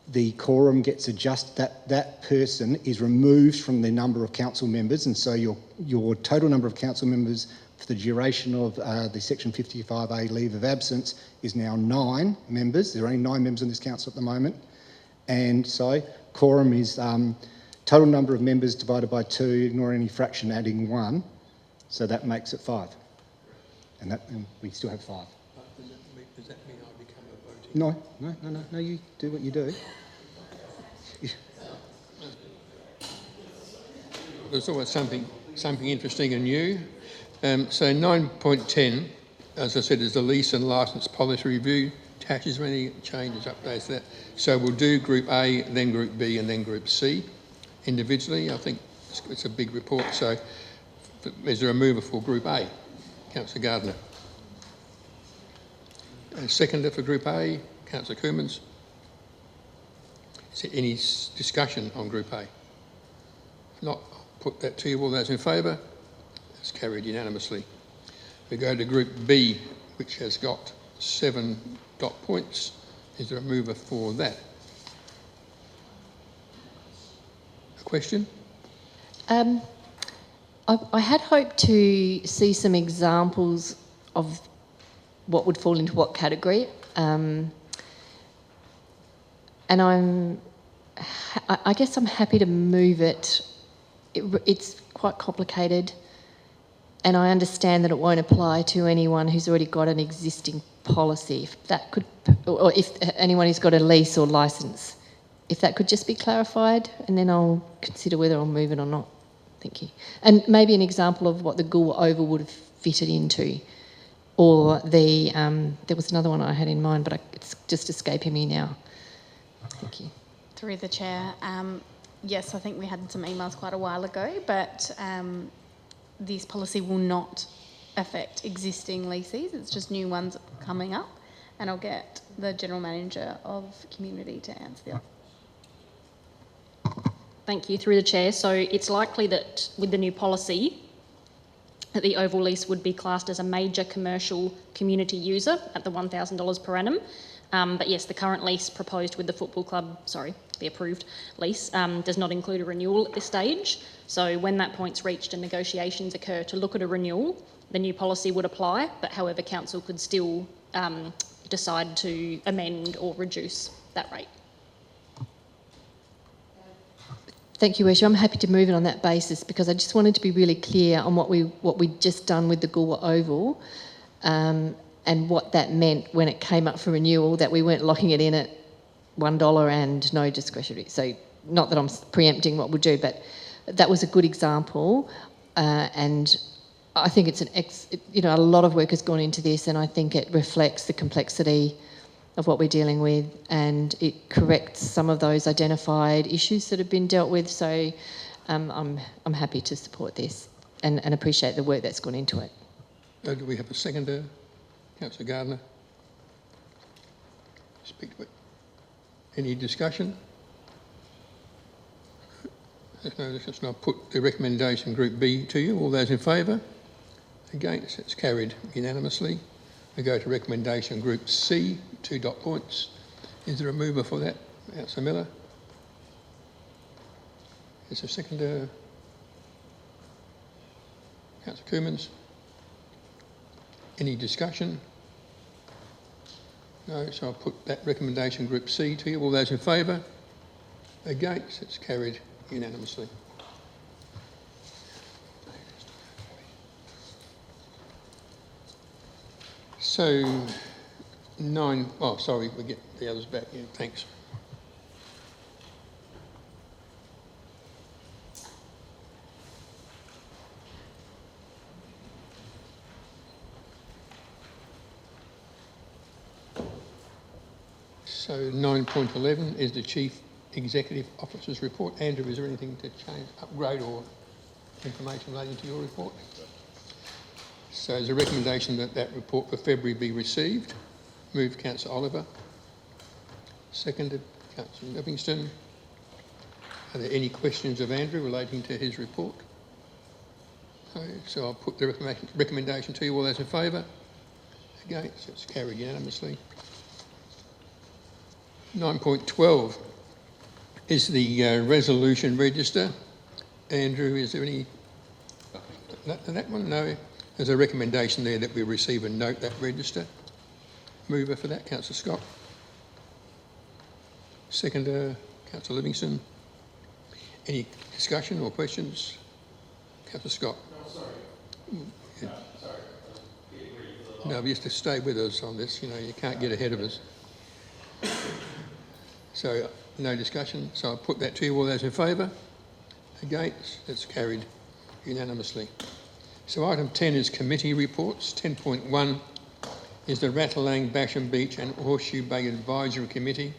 Speaker 15: the quorum gets adjusted, that person is removed from the number of council members, and so your total number of council members for the duration of the section 55A leave of absence is now 9 members. There are only 9 members in this council at the moment. And so quorum is total number of members divided by 2, ignore any fraction, adding 1. So that makes it 5. And we still have 5.
Speaker 2: Does that mean I become a voting?
Speaker 15: No, you do what you do.
Speaker 2: There's always something interesting and new. So 9.10, as I said, is the lease and licence policy review. Tash, is there any changes, updates to that? So we'll do Group A, then Group B, and then Group C individually. I think it's a big report. So is there a mover for Group A? Councillor Gardner. And seconder for Group A, Councillor Coomans. Is there any discussion on Group A? If not, I'll put that to you. All those in favour? It's carried unanimously. We go to Group B, which has got 7 dot points. Is there a mover for that? A question?
Speaker 16: I had hoped to see some examples of what would fall into what category, and I guess I'm happy to move it. It's quite complicated, and I understand that it won't apply to anyone who's already got an existing policy. If that could, or if anyone who's got a lease or licence, if that could just be clarified, and then I'll consider whether I'll move it or not. Thank you. And maybe an example of what the Goolwa Oval would have fitted into, or the there was another one I had in mind, but it's just escaping me now. Thank you.
Speaker 14: Through the chair, yes, I think we had some emails quite a while ago, but this policy will not affect existing leases. It's just new ones coming up, and I'll get the General Manager of Community to answer the.
Speaker 13: Thank you, through the chair. So it's likely that with the new policy, that the oval lease would be classed as a major commercial community user at the $1,000 per annum. But yes, the current lease proposed with the football club, the approved lease, does not include a renewal at this stage. So when that point's reached and negotiations occur to look at a renewal, the new policy would apply, but however, council could still decide to amend or reduce that rate.
Speaker 16: Thank you, Worship. I'm happy to move it on that basis because I just wanted to be really clear on what we'd just done with the Goolwa Oval and what that meant when it came up for renewal, that we weren't locking it in at $1 and no discretionary. So not that I'm preempting what we'll do, but that was a good example. And I think it's a lot of work has gone into this, and I think it reflects the complexity of what we're dealing with, and it corrects some of those identified issues that have been dealt with. So I'm happy to support this and appreciate the work that's gone into it.
Speaker 2: Do we have a seconder? Councillor Gardner. Speak to it. Any discussion? There's no discussion. I'll put the recommendation Group B to you. All those in favour? Against? It's carried unanimously. We go to recommendation Group C, 2 dot points. Is there a mover for that? Councillor Miller. Is there a seconder? Councillor Coomans. Any discussion? No, so I'll put that recommendation Group C to you. All those in favour? Against? It's carried unanimously. So, we get the others back. Yeah, thanks. So 9.11 is the Chief Executive Officer's report. Andrew, is there anything to change, upgrade or information relating to your report? So there's a recommendation that that report for February be received. Moved Councillor Oliver. Seconded Councillor Livingston. Are there any questions of Andrew relating to his report? No, so I'll put the recommendation to you. All those in favour? Against? It's carried unanimously. 9.12 is the resolution register. Andrew, is there any... That one? No. There's a recommendation there that we receive and note that register. Mover for that, Councillor Scott. Seconder, Councillor Livingston. Any discussion or questions? Councillor Scott.
Speaker 17: No, sorry.
Speaker 2: Yeah.
Speaker 17: No, sorry.
Speaker 2: No, you have to stay with us on this. You know, you can't get ahead of us. So, no discussion. So I'll put that to you. All those in favour? Against? It's carried unanimously. So item 10 is committee reports. 10.1 is the Ratalang, Basham Beach and Horseshoe Bay Advisory Committee,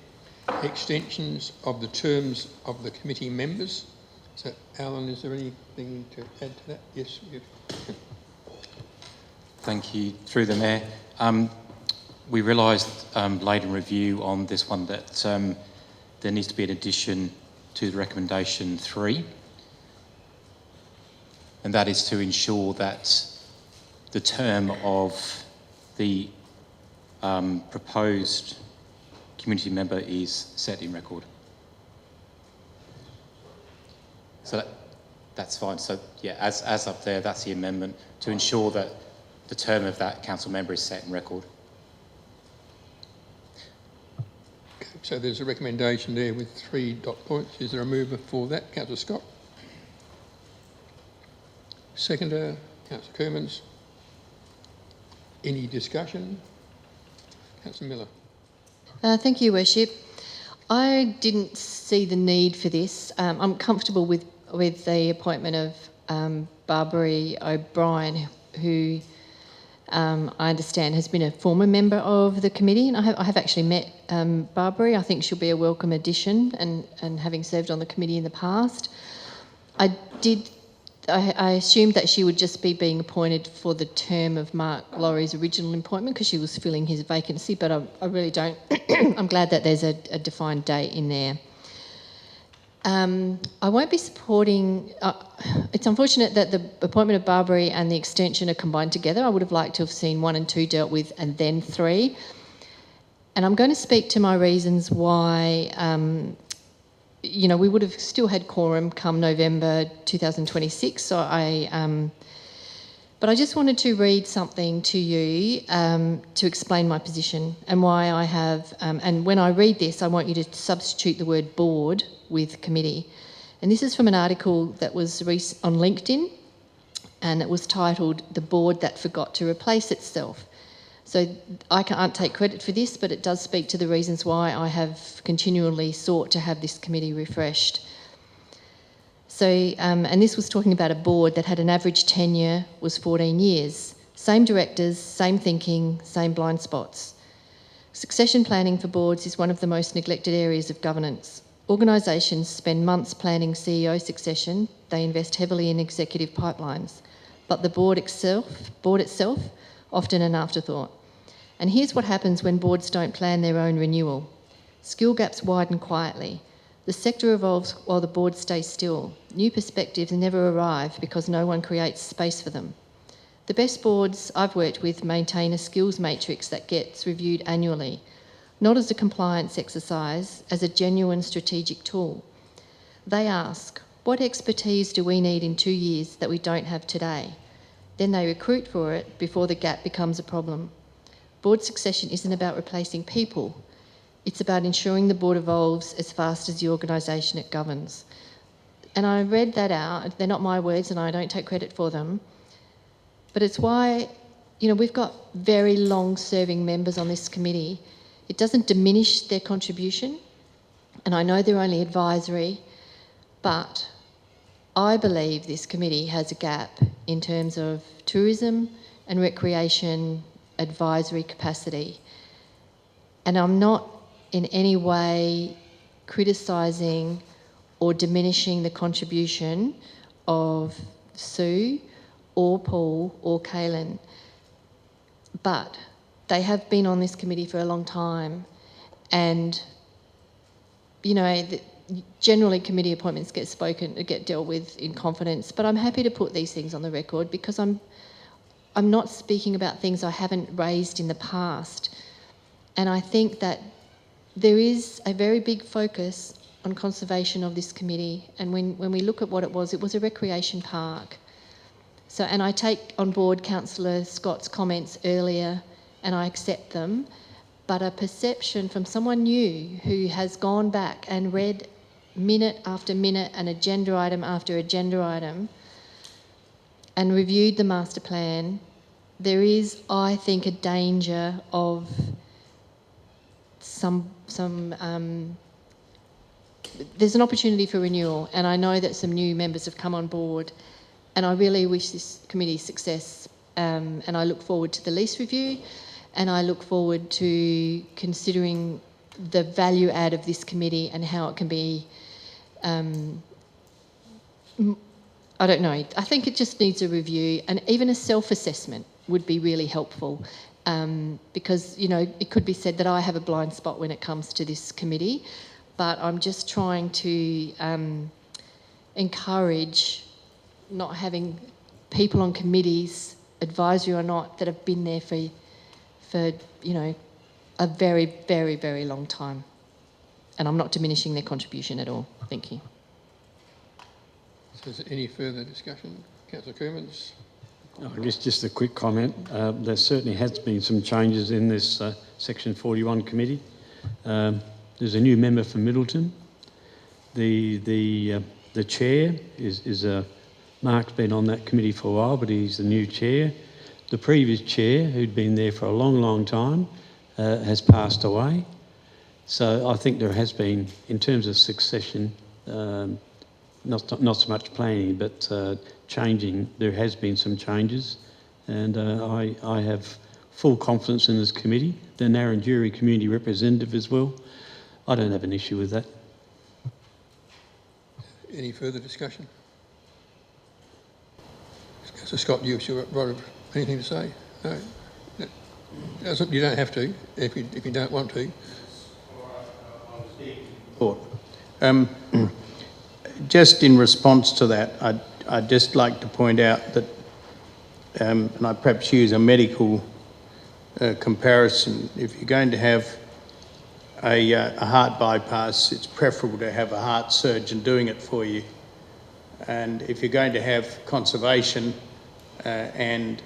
Speaker 2: extensions of the terms of the committee members. So, Alan, is there anything to add to that? Yes.
Speaker 6: Thank you. Through the Mayor. We realised late in review on this one that there needs to be an addition to the recommendation 3, and that is to ensure that the term of the proposed community member is set in record. So that's fine. So yeah, as up there, that's the amendment, to ensure that the term of that council member is set in record.
Speaker 2: So there's a recommendation there with 3 dot points. Is there a mover for that? Councillor Scott. Seconder, Councillor Coomans. Any discussion? Councillor Miller.
Speaker 16: Thank you, Worship. I didn't see the need for this. I'm comfortable with the appointment of Barbary O'Brien, who I understand has been a former member of the committee, and I have actually met Barbary. I think she'll be a welcome addition, and having served on the committee in the past. I assumed that she would just be being appointed for the term of Mark Laurie's original appointment because she was filling his vacancy, but I really don't. I'm glad that there's a defined date in there. I won't be supporting... it's unfortunate that the appointment of Barbary and the extension are combined together. I would have liked to have seen 1 and 2 dealt with and then 3. And I'm going to speak to my reasons why, we would have still had quorum come November 2026. But I just wanted to read something to you to explain my position and why I have, and when I read this, I want you to substitute the word board with committee. And this is from an article that was on LinkedIn, and it was titled "The Board That Forgot to Replace Itself." So I can't take credit for this, but it does speak to the reasons why I have continually sought to have this committee refreshed. So, and this was talking about a board that had an average tenure was 14 years. Same directors, same thinking, same blind spots. Succession planning for boards is one of the most neglected areas of governance. Organisations spend months planning CEO succession. They invest heavily in executive pipelines. But the board itself, often an afterthought. And here's what happens when boards don't plan their own renewal. Skill gaps widen quietly. The sector evolves while the board stays still. New perspectives never arrive because no one creates space for them. The best boards I've worked with maintain a skills matrix that gets reviewed annually, not as a compliance exercise, as a genuine strategic tool. They ask, what expertise do we need in 2 years that we don't have today? Then they recruit for it before the gap becomes a problem. Board succession isn't about replacing people. It's about ensuring the board evolves as fast as the organisation it governs. And I read that out. They're not my words and I don't take credit for them. But it's why, we've got very long-serving members on this committee. It doesn't diminish their contribution. And I know they're only advisory, but I believe this committee has a gap in terms of tourism and recreation advisory capacity. And I'm not in any way criticising or diminishing the contribution of Sue or Paul or Kaylin, but they have been on this committee for a long time, and generally committee appointments get dealt with in confidence, but I'm happy to put these things on the record because I'm not speaking about things I haven't raised in the past. And I think that there is a very big focus on conservation of this committee, and when we look at what it was a recreation park. So, and I take on board Councillor Scott's comments earlier, and I accept them, but a perception from someone new who has gone back and read minute after minute and agenda item after agenda item and reviewed the master plan, there is, I think, a danger of there's an opportunity for renewal, and I know that some new members have come on board, and I really wish this committee success, and I look forward to the lease review, and I look forward to considering the value add of this committee and how it can be, I don't know, I think it just needs a review, and even a self-assessment would be really helpful. Because, it could be said that I have a blind spot when it comes to this committee, but I'm just trying to encourage not having people on committees, advisory or not, that have been there for a very, very, very long time. And I'm not diminishing their contribution at all. Thank you.
Speaker 2: So is there any further discussion? Councillor Kermans?
Speaker 7: I guess just a quick comment. There certainly has been some changes in this Section 41 committee. There's a new member from Middleton. The chair is Mark's been on that committee for a while, but he's the new chair. The previous chair, who'd been there for a long, long time, has passed away. So I think there has been, in terms of succession, not so much planning, but changing. There has been some changes, and I have full confidence in this committee. The Narrandjeri community representative as well. I don't have an issue with that.
Speaker 2: Any further discussion? So Scott, you anything to say? No. You don't have to if you don't want to.
Speaker 8: Just in response to that, I'd just like to point out that, and I perhaps use a medical comparison, if you're going to have a heart bypass, it's preferable to have a heart surgeon doing it for you. And if you're going to have conservation and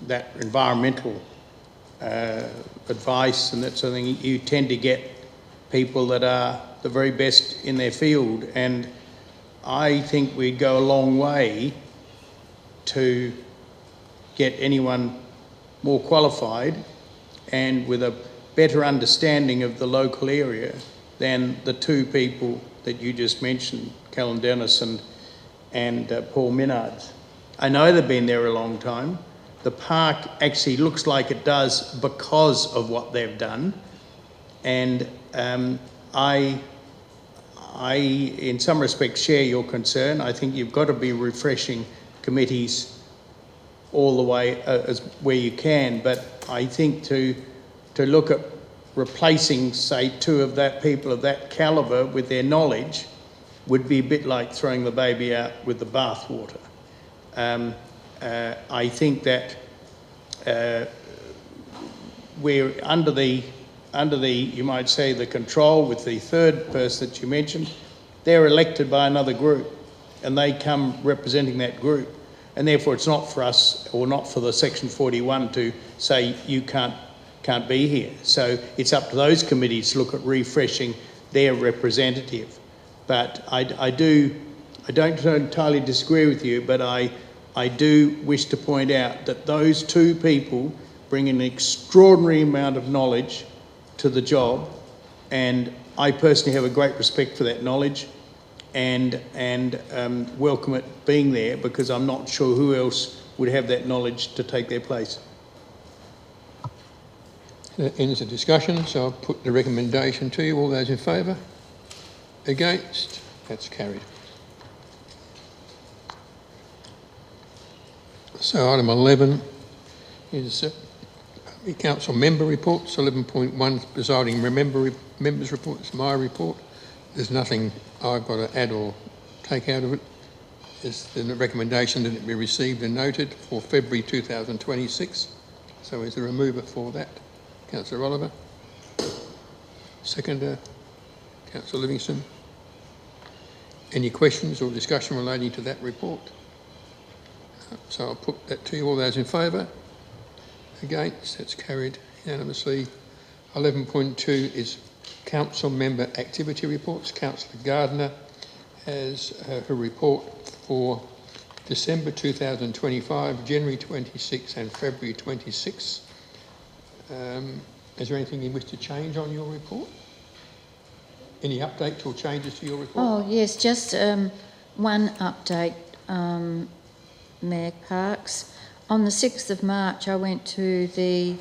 Speaker 8: that environmental advice and that sort of thing, you tend to get people that are the very best in their field. And I think we'd go a long way to get anyone more qualified and with a better understanding of the local area than the two people that you just mentioned, Callum Dennis and Paul Minards. I know they've been there a long time. The park actually looks like it does because of what they've done. And I, in some respects, share your concern. I think you've got to be refreshing committees all the way as where you can. But I think to look at replacing, say, two of that people of that calibre with their knowledge would be a bit like throwing the baby out with the bathwater. I think that we're under the, you might say, the control with the third person that you mentioned. They're elected by another group and they come representing that group. And therefore it's not for us or not for the Section 41 to say you can't be here. So it's up to those committees to look at refreshing their representative. But I don't entirely disagree with you, but I do wish to point out that those two people bring an extraordinary amount of knowledge to the job, and I personally have a great respect for that knowledge and welcome it being there, because I'm not sure who else would have that knowledge to take their place.
Speaker 2: That ends the discussion, so I'll put the recommendation to you. All those in favour? Against? That's carried. So item 11 is council member reports. 11.1 presiding members report. It's my report. There's nothing I've got to add or take out of it. It's the recommendation that it be received and noted for February 2026. So is there a mover for that? Councillor Oliver. Seconder, Councillor Livingston. Any questions or discussion relating to that report? So I'll put that to you. All those in favour? Against? That's carried unanimously. 11.2 is council member activity reports. Councillor Gardner has her report for December 2025, January 26 and February 26. Is there anything you wish to change on your report? Any updates or changes to your report?
Speaker 11: Oh, yes, just one update, Mayor Parks. On the 6th of March, I went to the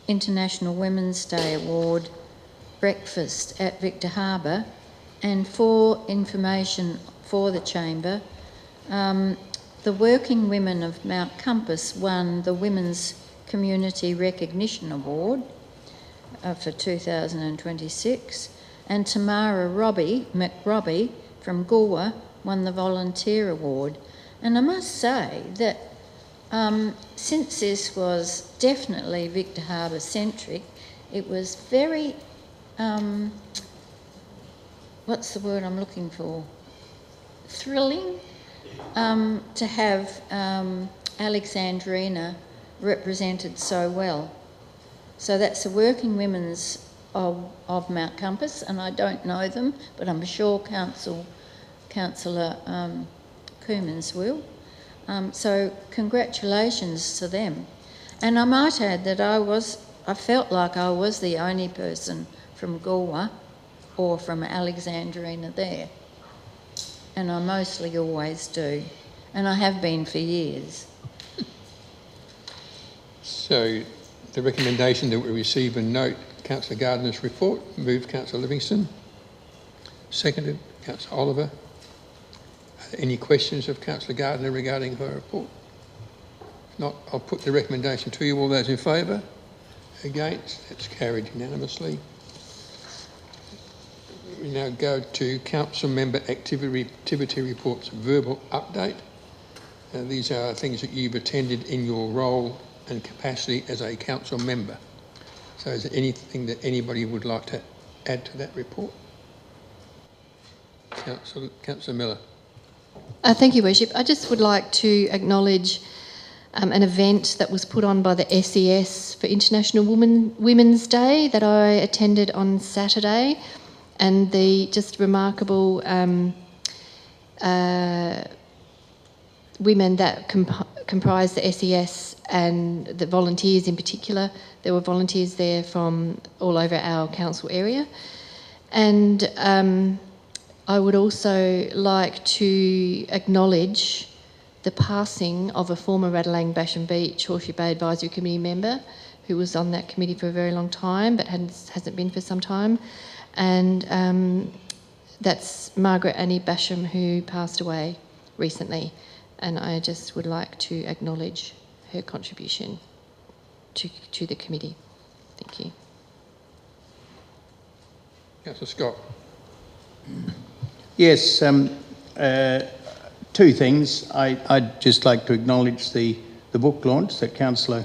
Speaker 11: International Women's Day Award breakfast at Victor Harbour, and for information for the Chamber, the working women of Mount Compass won the Women's Community Recognition Award for 2026, and Tamara McRobbie from Goolwa won the Volunteer Award. And I must say that since this was definitely Victor Harbour centric, it was very, what's the word I'm looking for? Thrilling to have Alexandrina represented so well. So that's the working women's of Mount Compass, and I don't know them, but I'm sure Councillor Coomans will. So congratulations to them. And I might add that I felt like I was the only person from Goolwa or from Alexandrina there. And I mostly always do. And I have been for years.
Speaker 2: So the recommendation that we receive and note Councillor Gardner's report. Moved Councillor Livingston. Seconded Councillor Oliver. Any questions of Councillor Gardner regarding her report? If not, I'll put the recommendation to you. All those in favour? Against? That's carried unanimously. We now go to council member activity reports verbal update. These are things that you've attended in your role and capacity as a council member. So is there anything that anybody would like to add to that report? Councillor Miller.
Speaker 16: Thank you, Worship. I just would like to acknowledge an event that was put on by the SES for International Women's Day that I attended on Saturday, and the just remarkable women that comprise the SES and the volunteers in particular. There were volunteers there from all over our council area. And I would also like to acknowledge the passing of a former Ratalang Basham Beach Horseshoe Bay Advisory Committee member who was on that committee for a very long time but hasn't been for some time. And that's Margaret Annie Basham, who passed away recently. And I just would like to acknowledge her contribution to the committee. Thank you.
Speaker 2: Councillor Scott.
Speaker 8: Yes, two things. I'd just like to acknowledge the book launch that Councillor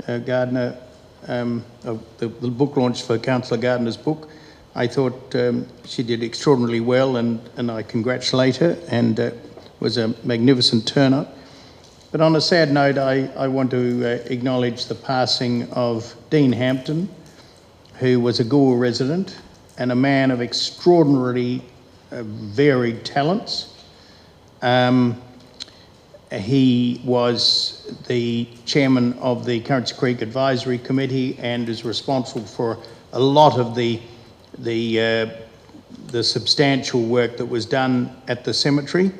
Speaker 8: Gardner, the book launch for Councillor Gardner's book. I thought she did extraordinarily well, and I congratulate her, and was a magnificent turnout. But on a sad note, I want to acknowledge the passing of Dean Hampton, who was a Goolwa resident and a man of extraordinarily varied talents. He was the chairman of the Currency Creek Advisory Committee and is responsible for a lot of the substantial work that was done at the cemetery.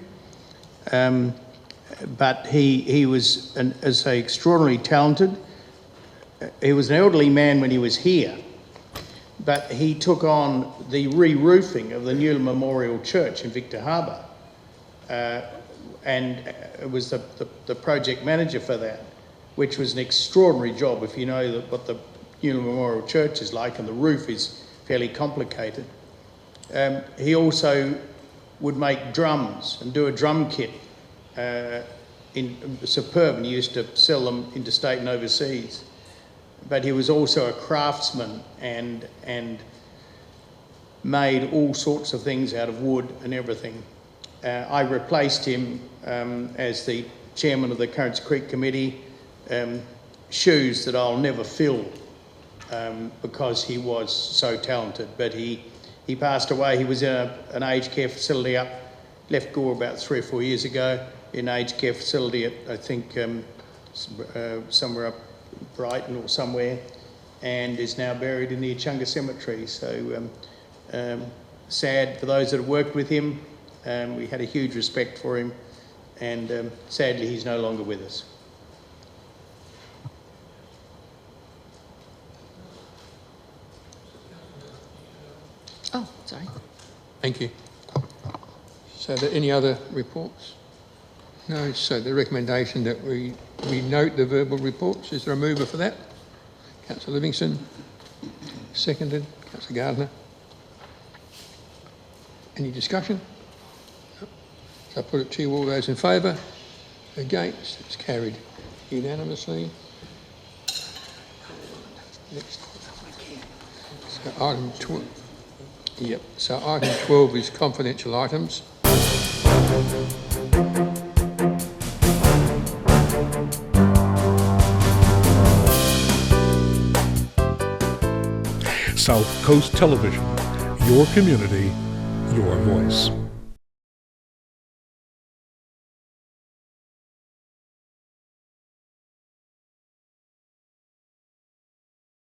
Speaker 8: But he was, as I say, extraordinarily talented. He was an elderly man when he was here, but he took on the re-roofing of the Newland Memorial Church in Victor Harbour, and was the project manager for that, which was an extraordinary job if you know what the Newland Memorial Church is like, and the roof is fairly complicated. He also would make drums and do a drum kit superb, and he used to sell them interstate and overseas. But he was also a craftsman and made all sorts of things out of wood and everything. I replaced him as the chairman of the Currency Creek Committee, shoes that I'll never fill because he was so talented. But he passed away. He was in an aged care facility left Gore about 3 or 4 years ago, in an aged care facility at, I think, somewhere up Brighton or somewhere, and is now buried in the Achunga Cemetery. So sad for those that have worked with him. We had a huge respect for him, and sadly he's no longer with us.
Speaker 16: Oh, sorry.
Speaker 2: Thank you. So are there any other reports? No, so the recommendation that we note the verbal reports. Is there a mover for that? Councillor Livingston. Seconded. Councillor Gardner. Any discussion? No. So I put it to you, all those in favour? Against? It's carried unanimously. Next. So item 12. Yep. So item 12 is confidential items.
Speaker 17: South Coast Television, your community, your voice.